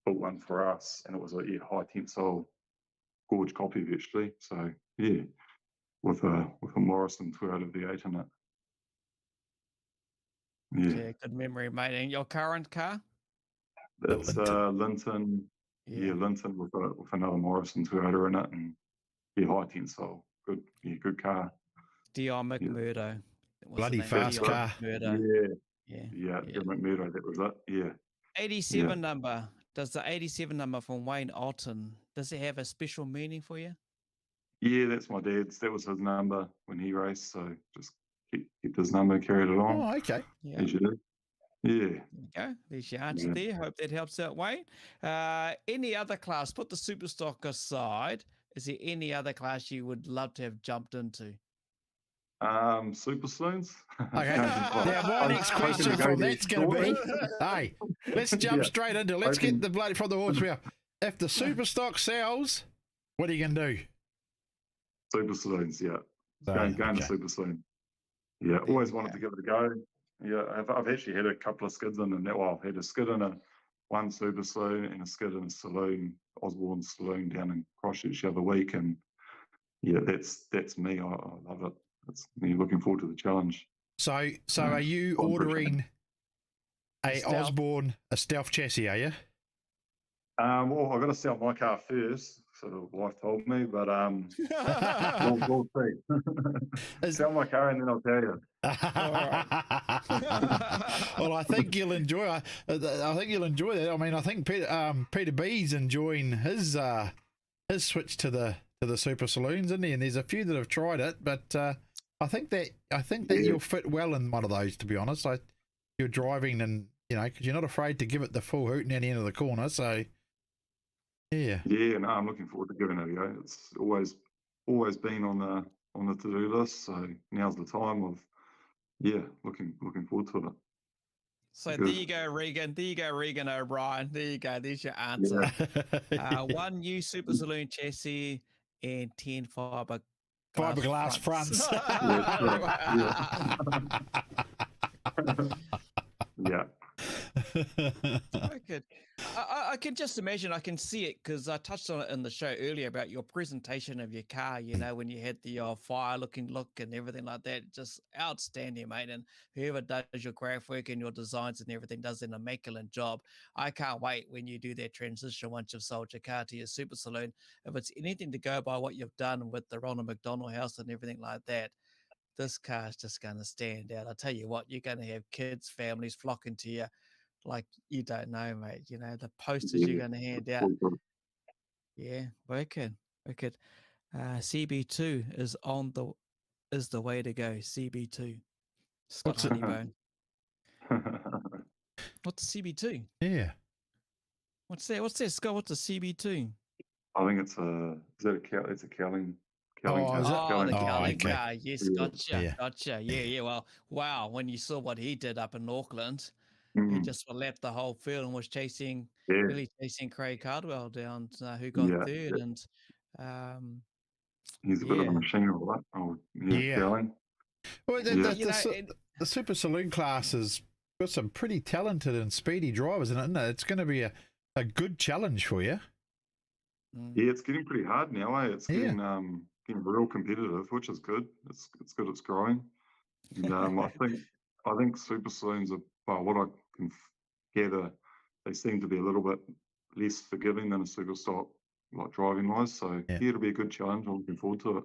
one for us, and it was a high tensile Gorge copy virtually. So with a Morrison 2 out of the 8 in it. Yeah, good memory, mate. And your current car? It's Linton. Yeah, Linton with another Morrison 2-outer in it, and high tensile. Good car. Dion McMurdo. Bloody fast car. Yeah, McMurdo, that was it. Yeah. 87 number. Does the 87 number from Wayne Alton, does it have a special meaning for you? Yeah, that's my dad's. That was his number when he raced, so just keep his number, carried it on. Oh, okay. As you do. Yeah. There you go. There's your answer there. Hope that helps out, Wayne. Any other class, put the Superstock aside, is there any other class you would love to have jumped into? Super Saloons. Okay. Now, my next question from that's going to be, hey, let's jump straight into, let's get the bloody from the horse mouth. If the Superstock sells, what are you going to do? Super Saloons, going to Super Saloon. Yeah, always wanted to give it a go. Yeah, I've actually had a couple of skids in, and I've had a skid in one Super Saloon and a skid in a saloon, Osborne Saloon down in Christchurch the other week, and that's me. I love it. It's me looking forward to the challenge. So are you ordering a Osborne, a stealth chassis, are you? Well, I've got to sell my car first, so the wife told me, but we'll see. Sell my car and then I'll tell you. Well, I think you'll enjoy. I think you'll enjoy that. I mean, I think Peter B's enjoying his switch to the super saloons, isn't he? And there's a few that have tried it, but I think that you'll fit well in one of those. To be honest, you're driving, and because you're not afraid to give it the full hoot at the end of the corner. So yeah, no, I'm looking forward to giving it a go. It's always been on the to-do list. So now's the time of looking forward to it. So there you go, Regan. There you go, Regan O'Brien. There you go. There's your answer. One new Super Saloon chassis and 10 fiberglass fronts. Yeah. Good. I can just imagine, I can see it, because I touched on it in the show earlier about your presentation of your car, when you had the fire looking look and everything like that. Just outstanding, mate. And whoever does your graph work and your designs and everything does an immaculate job. I can't wait when you do that transition once you've sold your car to your Super Saloon. If it's anything to go by what you've done with the Ronald McDonald House and everything like that, this car is just going to stand out. I'll tell you what, you're going to have kids, families flocking to you like you don't know, mate. The posters you're going to hand out. Yeah, wicked. CB2 is on the is the way to go. CB2. Scott What's it? Honeybone. What's CB2? Yeah. What's that? What's that, Scott? What's a CB2? I think it's a it's a Cowling Oh, car. is it? Oh, the Oh, Cowling okay. car. Yes, Yeah. gotcha. Yeah. Gotcha. Yeah. Well, wow. When you saw what he did up in Auckland, he Mm, just left the whole field and was yeah, really chasing Craig Cardwell down, who got yeah, third. yeah. And He's a bit of a yeah. machine, all right. Oh, yeah, Yeah. Cowling. Well, Yeah. You know, the Super Saloon class has got some pretty talented and speedy drivers in it, isn't it? It's going to be a good challenge for you. Yeah, it's getting pretty hard now, eh? It's Yeah. getting real competitive, which is good. It's good. It's growing, and I think super saloons are, well, what I can gather, they seem to be a little bit less forgiving than a super stock, like driving wise. So Yeah. yeah, it'll be a good challenge. I'm looking forward to it.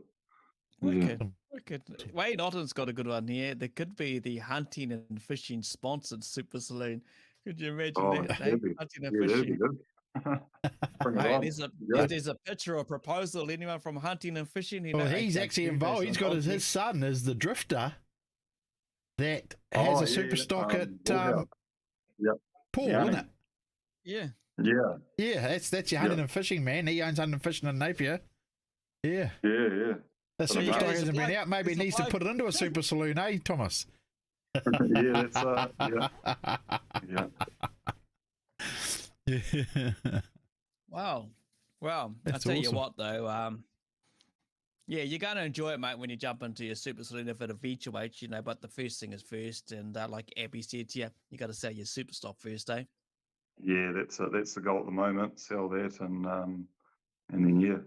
Yeah. Wicked. Wicked. Wayne Otten's got a good one here. There could be the hunting and fishing sponsored super saloon. Could you imagine Oh, that? that'd be, Hunting and yeah, that'd be fishing. good. Bring it Hey, on. there's a Yeah. if there's a picture or proposal. Anyone from hunting and fishing? You Well, know, he's okay, actually two involved. person He's got on his son is the drifter that has Oh, a yeah, super yeah, stock at Bullhouse. Yep. Paul, Yeah. isn't it? Yeah. Yeah, Yeah, that's your hunting and fishing man. He owns hunting and fishing in Napier. Yeah. yeah. The So super you stock guys- hasn't been bloke- out. Maybe there's it a needs to bloke- put it into a super saloon, eh, Thomas? Yeah, that's yeah. Yeah. Wow. Well, I That's tell you awesome. what though, yeah, you're gonna enjoy it, mate, when you jump into your super saloon if it eventuates, you know. But the first thing is first, and like Abby said, yeah, you got to sell your super stock first, eh? Yeah, that's the goal at the moment. Sell that and then yeah,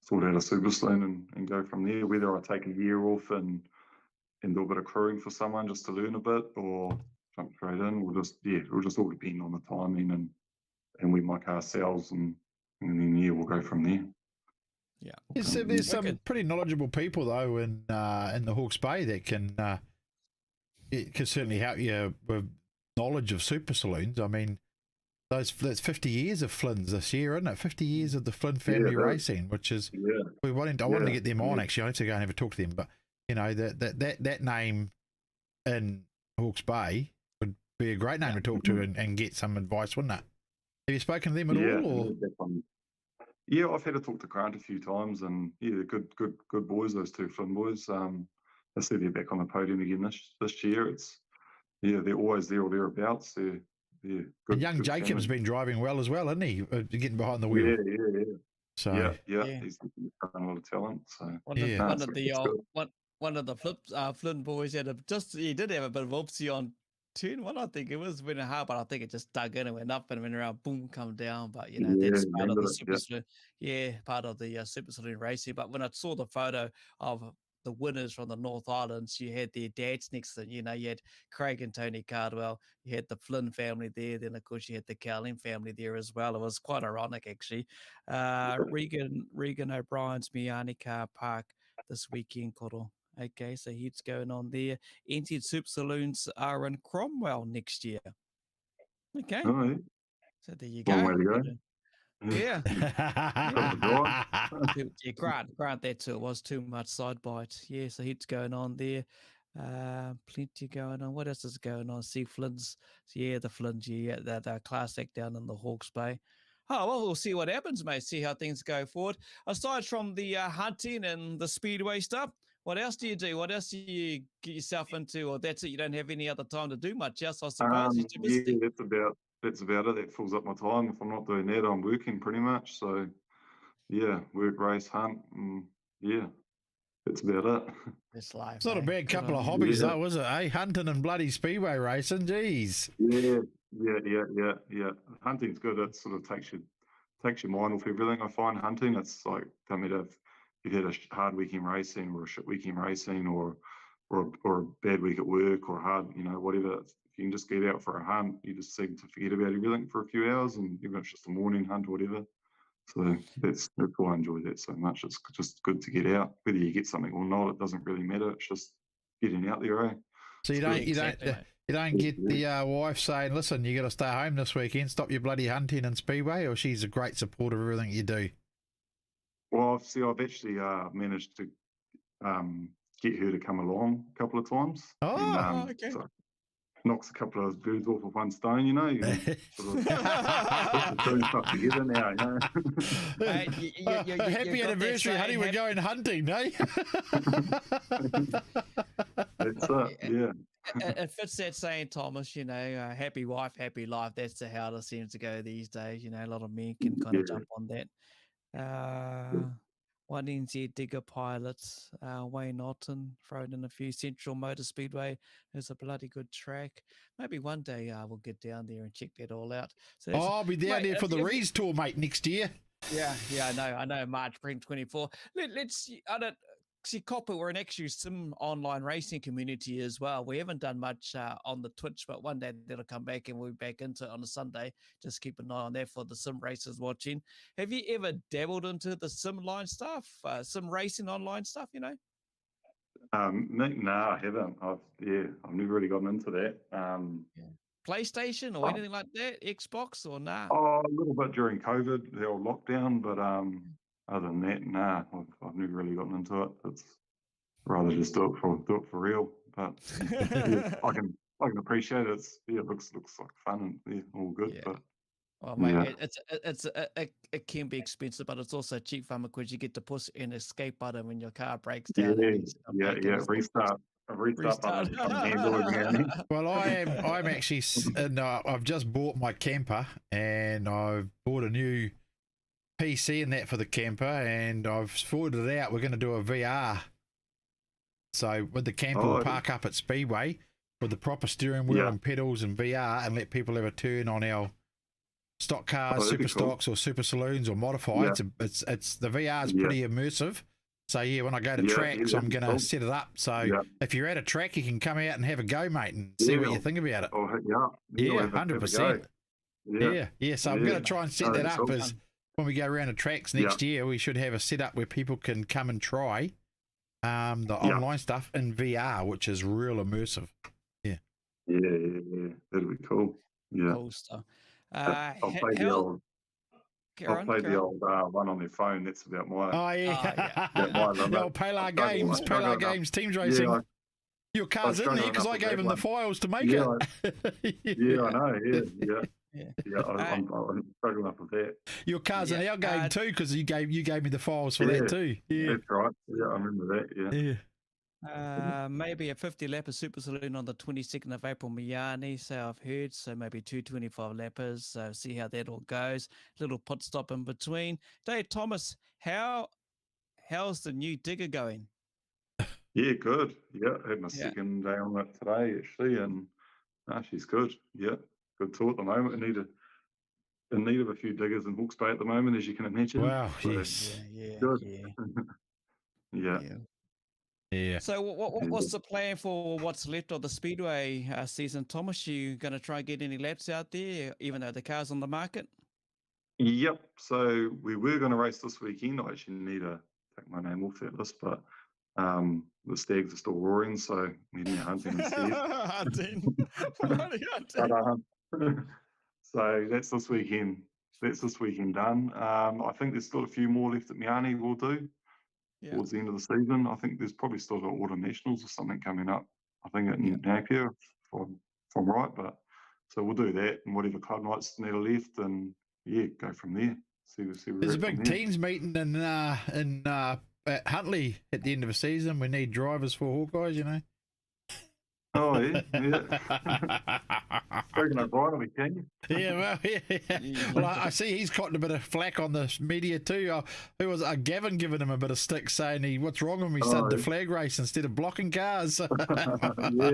sort out a super saloon and go from there. Whether I take a year off and do a bit of crewing for someone just to learn a bit, or jump straight in, it'll just all depend on the timing and when my car sells and then yeah, we'll go from there. Yeah. There's some Wicked. pretty knowledgeable people though in the Hawke's Bay that can it can certainly help you with knowledge of super saloons. I mean, that's 50 years of Flynn's this year, isn't it? 50 years of the Flynn family it is. racing, which is Yeah, I wanted to Yeah. get them on actually. I need to go and have a talk to them, but you know that name in Hawke's Bay would be a great name to talk to and get some advice, wouldn't it? Have you spoken to them at all? Or? definitely. Yeah, I've had to talk to Grant a few times, and yeah, they're good boys. Those two Flynn boys. I see they're back on the podium again this year. They're always there or thereabouts. They're good. And young good Jacob's family. been driving well as well, isn't he? Getting behind the wheel. Yeah. So Yeah. Yeah. He's got a lot of talent. So Yeah. One of the it's good. one of the Flynn boys he did have a bit of oopsie on turn one, I think it was winning hard, but I think it just dug in and went up and went around, boom, come down. But you know, Yeah, that's part of remember the that, super saloon, part of the super saloon racing. But when I saw the photo of the winners from the North Islands, you had their dads next to them. You know, you had Craig and Tony Cardwell, you had the Flynn family there, then of course you had the Cowling family there as well. It was quite ironic actually. Regan O'Brien's Miani Car Park this weekend, Koro. Okay, so he's going on there. NZ Super Saloons are in Cromwell next year. Okay, Oh, yeah. so there you Long go. way to go. Yeah. Got Yeah, grant that too. It was too much side bite. Yeah, so he's going on there. Plenty going on. What else is going on? See Flynn's. Yeah, the Flynn's. Yeah, that classic down in the Hawke's Bay. Oh, well, we'll see what happens, mate. See how things go forward. Aside from the hunting and the speedway stuff, what else do you do? What else do you get yourself into? Or that's it? You don't have any other time to do much else, I suppose. You're too busy. Yeah, that's about it. That fills up my time. If I'm not doing that, I'm working pretty much. So yeah, work, race, hunt, and yeah, that's about it. It's life. It's not a eh? bad Good couple on of you. hobbies Yeah. though, is it? Eh? Hunting and bloody speedway racing. Jeez. Yeah. Hunting's good. It sort of takes your mind off everything. I find hunting. It's like, I mean, if you've had a hard week in racing or a shit week in racing or a bad week at work or hard, you know, whatever. If you can just get out for a hunt, you just seem to forget about everything for a few hours, and even if it's just a morning hunt or whatever. So that's why I enjoy that so much. It's just good to get out. Whether you get something or not, it doesn't really matter. It's just getting out there, eh? So you Yeah, don't exactly, mate. you don't get the wife saying, "Listen, you got to stay home this weekend. Stop your bloody hunting and speedway," or she's a great supporter of everything you do. Well, I've actually managed to get her to come along a couple of times. Oh, okay. So knocks a couple of birds off of one stone, you know. You sort of doing stuff together now, you know. Happy anniversary, honey. We're going hunting, eh? That's it, yeah. It fits that saying, Thomas, you know, happy wife, happy life. That's the how it seems to go these days. You know, a lot of men can kind of jump on that. One NZ digger pilots, Wayne Otten, thrown in a few. Central Motor Speedway is a bloody good track. Maybe one day we'll get down there and check that all out. So I'll be down there for the Rees Tour, mate, next year. Yeah, I know, March 2024. Let's, I don't see, Kokpit, we're an actually sim online racing community as well. We haven't done much on the Twitch, but one day that'll come back and we'll be back into it on a Sunday. Just keep an eye on that for the sim racers watching. Have you ever dabbled into the sim line stuff, sim racing online stuff, you know? No, I haven't. I've never really gotten into that. PlayStation or anything like that? Xbox or nah? Oh, a little bit during COVID, the old lockdown, but other than that, nah, I've never really gotten into it. It's rather just do it for real. But yeah, I can appreciate it. It looks like fun and all good. Yeah. But well, mate, it can be expensive, but it's also cheap fun because you get to push an escape button when your car breaks down. Restart. Well, I'm actually, and I've just bought my camper, and I've bought a new PC and that for the camper, and I've sorted it out. We're going to do a VR. So with the camper, we'll park up at Speedway with the proper steering wheel and pedals and VR, and let people have a turn on our stock cars, super stocks, or super saloons or modifieds. It's the VR is pretty immersive. So yeah, when I go to tracks, I'm going to set it up. So if you're at a track, you can come out and have a go, mate, and see what you think about it. I'll hit you up. 100%. Yeah. So I'm going to try and set that up as when we go around the tracks next year. We should have a setup where people can come and try the online stuff in VR, which is real immersive. Yeah. That'll be cool. Yeah. Cool stuff. I'll play the old one on their phone. That's about my. Oh yeah. The old Palar Games, teams racing. Yeah, your car's in there because I gave him the files to make it. I know. I'm struggling up with that. Your car's in our game too because you gave me the files for that too. Yeah, that's right. Yeah, I remember that. Maybe a 50 lapper super saloon on the 22nd of April, Miami. So I've heard. So maybe 225 lappers. So see how that all goes. Little pit stop in between. Dave Thomas, how's the new digger going? Yeah, good. Yeah, I had my second day on it today actually, and she's good. Yeah, good tool at the moment. In need of a few diggers in Hawke's Bay at the moment, as you can imagine. Wow. So, yes. Good. Yeah. So what's the plan for what's left of the Speedway season, Thomas? You going to try and get any laps out there, even though the car's on the market? Yep. So we were going to race this weekend. I actually need to take my name off that list, but the stags are still roaring, so we need hunting instead. So that's this weekend. That's this weekend done. I think there's still a few more left at Miami we'll do. Towards the end of the season. I think there's probably still Autumn Nationals or something coming up. I think at Napier, if I'm right. But so we'll do that and whatever club nights that are left, and go from there. See there's a big teams meeting in at Huntley at the end of the season. We need drivers for Hawkeyes, you know. Oh yeah. Speaking of Brian, we can. Well, I see he's caught a bit of flack on the media too. Who was Gavin giving him a bit of stick, saying what's wrong with him? He started the flag race instead of blocking cars. I see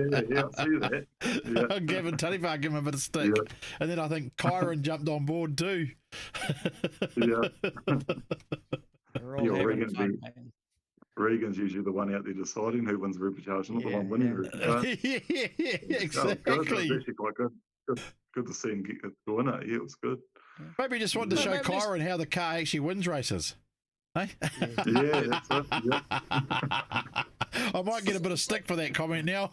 that. Yeah. Gavin Tullyvar gave him a bit of stick, and then I think Kyron jumped on board too. Regan's usually the one out there deciding who wins the reputation, not the one winning the reputation. Exactly. It's actually quite good. Good to see him get the winner. Yeah, it was good. Maybe just wanted to show Kyron how the car actually wins races. Hey? Yeah, that's it. Yeah. I might get a bit of stick for that comment now.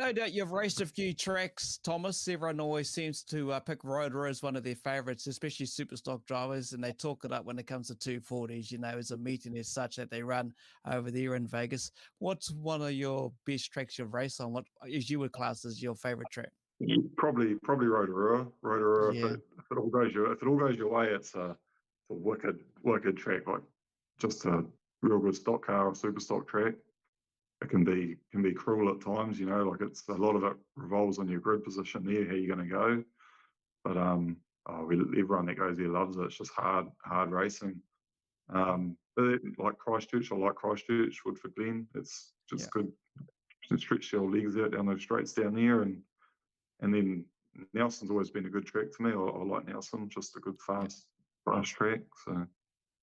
no doubt you've raced a few tracks, Thomas. Everyone always seems to pick Rotorua as one of their favourites, especially superstock drivers, and they talk it up when it comes to 240s, you know, as a meeting as such that they run over there in Vegas. What's one of your best tracks you've raced on? What is you would class as your favourite track? Probably Rotorua. Rotorua. Yeah. If it all goes your way, it's a wicked track. Like just a real good stock car or super stock track. It can be cruel at times, you know. Like it's a lot of it revolves on your grid position there, how you're going to go. But everyone that goes there loves it. It's just hard racing. But like Christchurch, I like Christchurch, Woodford Glen. It's just good. You stretch your legs out down those straights down there, and then Nelson's always been a good track to me. I like Nelson, just a good fast track. So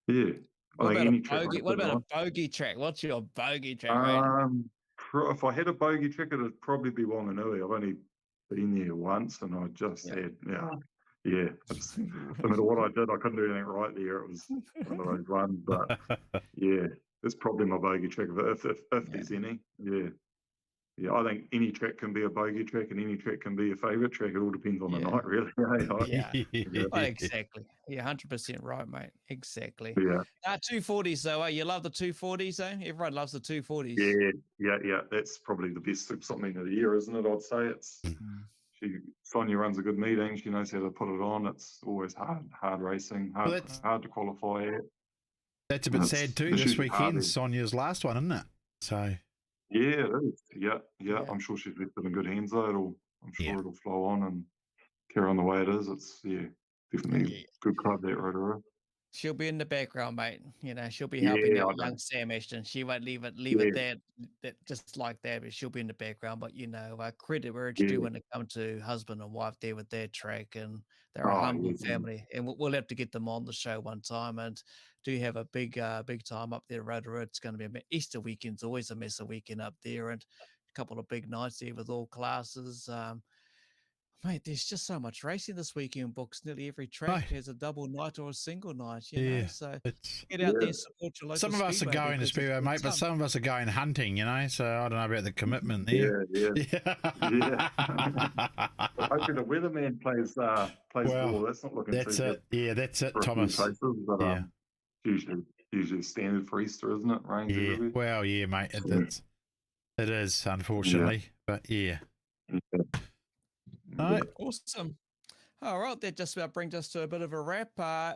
yeah. What about a bogey track? What's your bogey track, mate? If I had a bogey track, it'd probably be Wanganui. I've only been there once, and I just had no matter what I did, I couldn't do anything right there. It was one of those ones, but yeah, it's probably my bogey track if there's any. Yeah, I think any track can be a bogey track, and any track can be a favourite track. It all depends on the night, really. Exactly. Yeah, 100% right, mate. Exactly. Yeah. 240s though. You love the 240s, though. Everyone loves the 240s. Yeah. That's probably the best something of the year, isn't it? I'd say it's. Sonia runs a good meeting. She knows how to put it on. It's always hard racing, hard to qualify at. That's a bit sad too. This weekend, Sonia's last one, isn't it? So. Yeah, it is. Yeah. I'm sure she's left it in good hands though. I'm sure it'll flow on and carry on the way it is. It's definitely a good club that Rotorua. She'll be in the background, mate. You know, she'll be helping out young Sam Ashton. She won't leave it that just like that, but she'll be in the background. But you know, credit where it's due when it comes to husband and wife there with their track, and they're a humble family. And we'll have to get them on the show one time, and do have a big time up there, Rotorua. It's going to be Easter weekend's always a massive weekend up there, and a couple of big nights there with all classes. Mate, there's just so much racing this weekend. Books nearly every track has a double night or a single night. You know? So get out there and support your local. Some of us are going to Speedway, mate, but some of us are going hunting. You know, so I don't know about the commitment there. Yeah. Hopefully the weatherman plays ball. That's not looking too good. Yeah, that's it, Thomas. Places, but, usually standard for Easter, isn't it? Rains everywhere. Well, yeah, mate. It is, unfortunately, but yeah. All right. Awesome. All right, that just about brings us to a bit of a wrap.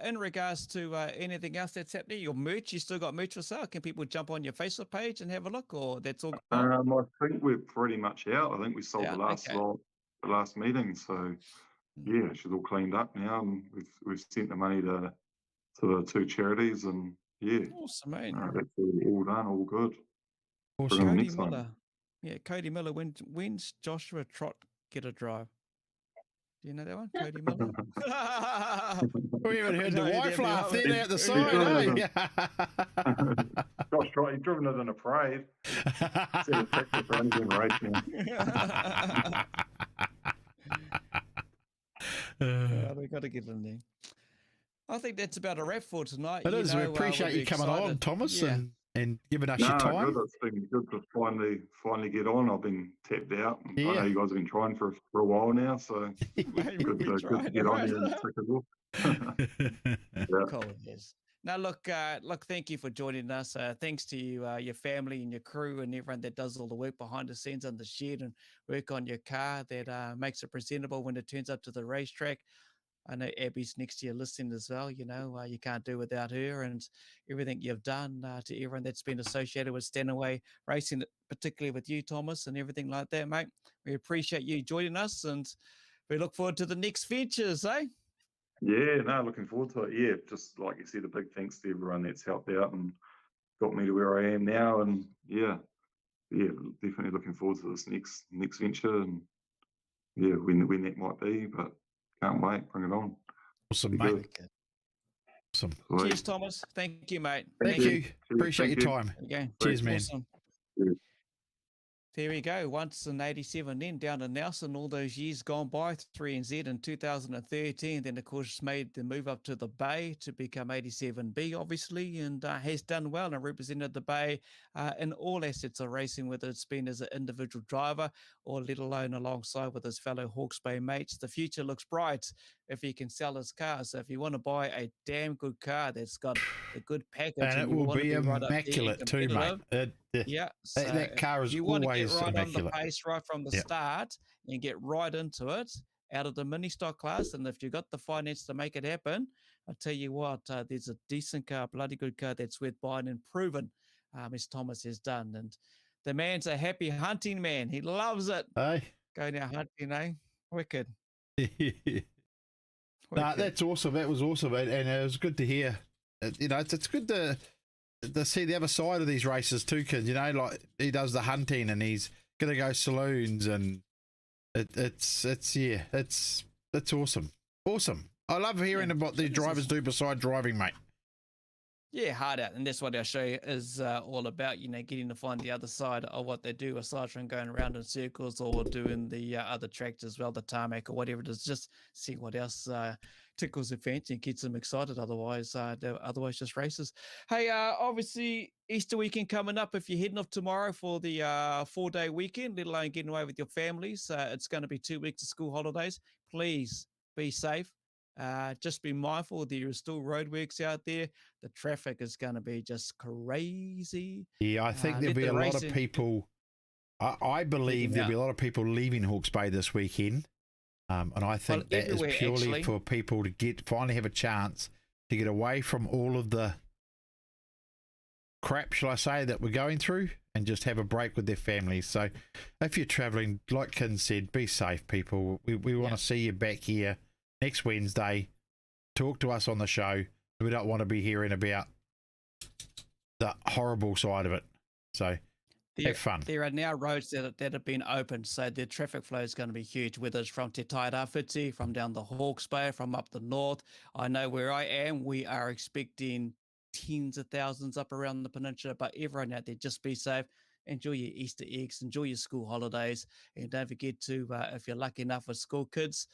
In regards to anything else that's happening, your merch, you still got merch for sale? Can people jump on your Facebook page and have a look, or that's all? I think we're pretty much out. I think we sold the last lot, the last meeting. So yeah, she's all cleaned up now, and we've sent the money to the two charities, and awesome, mate. That's all done, all good. Awesome. Cody Miller. Yeah, Cody Miller. When's Joshua Trott get a drive? Do you know that one, Cody Miller? We haven't heard the wife laugh there at the side, Josh Trott, he's driven it in a parade. We got to get in there. I think that's about a wrap for tonight. It is. We appreciate you coming on, Thomas, and giving us your time. Good. It's been good to finally get on. I've been tapped out. I know you guys have been trying for a while now, so good to get on here and take a look. Cool, yes. Now, look, thank you for joining us. Thanks to you, your family and your crew and everyone that does all the work behind the scenes on the shed and work on your car that makes it presentable when it turns up to the racetrack. I know Abby's next to you listening as well. You know, you can't do without her, and everything you've done to everyone that's been associated with Stanaway Racing, particularly with you, Thomas, and everything like that, mate. We appreciate you joining us, and we look forward to the next ventures, eh? Yeah, looking forward to it. Yeah, just like you said, a big thanks to everyone that's helped out and got me to where I am now. And yeah, definitely looking forward to this next venture, and when that might be, but can't wait. Bring it on. Awesome, mate. Awesome. Cheers, Thomas. Thank you, mate. Thank you. Appreciate your time. Okay. Cheers, man. Awesome. Cheers. There we go. Once in 87, then down in Nelson, all those years gone by, 3NZ in 2013. Then, of course, made the move up to the Bay to become 87B, obviously, and has done well and represented the Bay in all assets of racing, whether it's been as an individual driver or let alone alongside with his fellow Hawke's Bay mates. The future looks bright if he can sell his car. So if you want to buy a damn good car that's got a good package, And it you will want to be right up there immaculate too, mate. competitive, yeah, so That car is if you want to get always right on the immaculate. pace right from the Yep. start and get right into it out of the mini stock class, and if you've got the finance to make it happen, I'll tell you what, there's a decent car, bloody good car that's worth buying and proven, as Thomas has done. And the man's a happy hunting man. He loves it. Hey? Going out hunting, eh? Wicked. Nah, Wicked. that's awesome. That was awesome, and it was good to hear. You know, it's good to see the other side of these races too, because you know, like he does the hunting and he's gonna go saloons, and it's awesome. Awesome. I love hearing Yeah, about the this is- drivers do beside driving, mate. Yeah, hard out. And that's what our show is all about, you know, getting to find the other side of what they do, aside from going around in circles or doing the other tracks as well, the tarmac or whatever it is. Just see what else tickles their fancy and gets them excited. Otherwise, otherwise just races. Hey, obviously, Easter weekend coming up. If you're heading off tomorrow for the 4-day weekend, let alone getting away with your families, it's going to be 2 weeks of school holidays. Please be safe. Just be mindful there are still roadworks out there. The traffic is going to be just crazy. Yeah, I think there'll let be the a lot of racing- people. I believe Leaving there'll be a out. lot of people leaving Hawke's Bay this weekend, and I think that is everywhere, purely actually. for people to finally have a chance to get away from all of the crap, shall I say, that we're going through, and just have a break with their families. So, if you're travelling, like Kin said, be safe, people. We want to see you back here next Wednesday. Talk to us on the show. We don't want to be hearing about the horrible side of it. So have fun. There are now roads that have been opened, so the traffic flow is going to be huge, whether it's from Te Tairāwhiti, from down the Hawke's Bay, from up the north. I know where I am, we are expecting tens of thousands up around the peninsula, but everyone out there, just be safe. Enjoy your Easter eggs, enjoy your school holidays, and don't forget to, if you're lucky enough with school kids,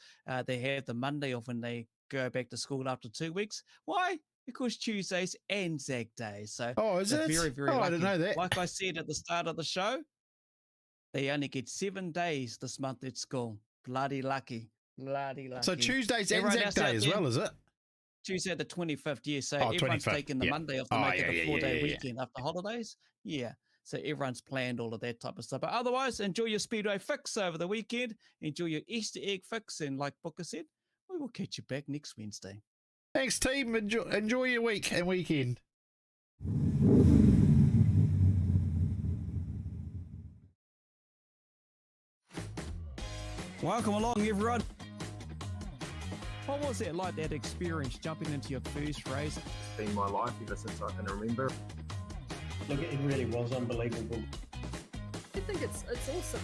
they have the Monday off when they go back to school after 2 weeks. Why? Because Tuesdays and Zag days. So Oh, is they're it? very, very Oh, lucky. I didn't know that. Like I said at the start of the show, they only get 7 days this month at school. Bloody lucky. Bloody lucky. So Tuesdays and Everyone Zag else out Day as there- well, is it? Tuesday the 25th, yeah. So Oh, everyone's 25th, taking the yeah. Monday off to Oh, make it a yeah, 4-day yeah. weekend after holidays. Yeah. So everyone's planned all of that type of stuff. But otherwise, enjoy your Speedway fix over the weekend. Enjoy your Easter egg fix. And like Booker said, we will catch you back next Wednesday. Thanks, team. Enjoy your week and weekend. Welcome along, everyone. What was it like, that experience jumping into your first race? It's been my life ever since I can remember. Look, it really was unbelievable. I think it's awesome.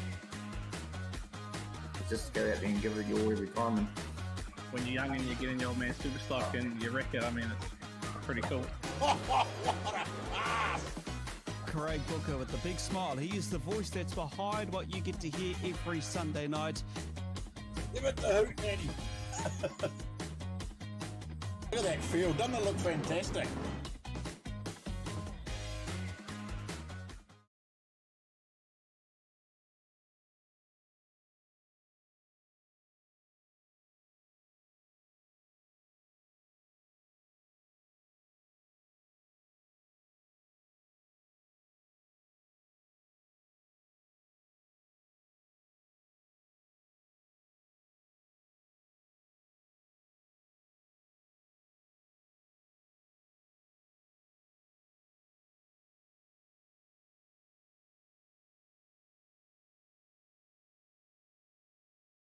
Just go out there and give it your every time. And When you're young and you're getting your old man super stock and you wreck it, I mean, it's pretty cool. Craig Booker with the big smile. He is the voice that's behind what you get to hear every Sunday night. Give it the hoot, Nanny. Look at that field. Doesn't it look fantastic?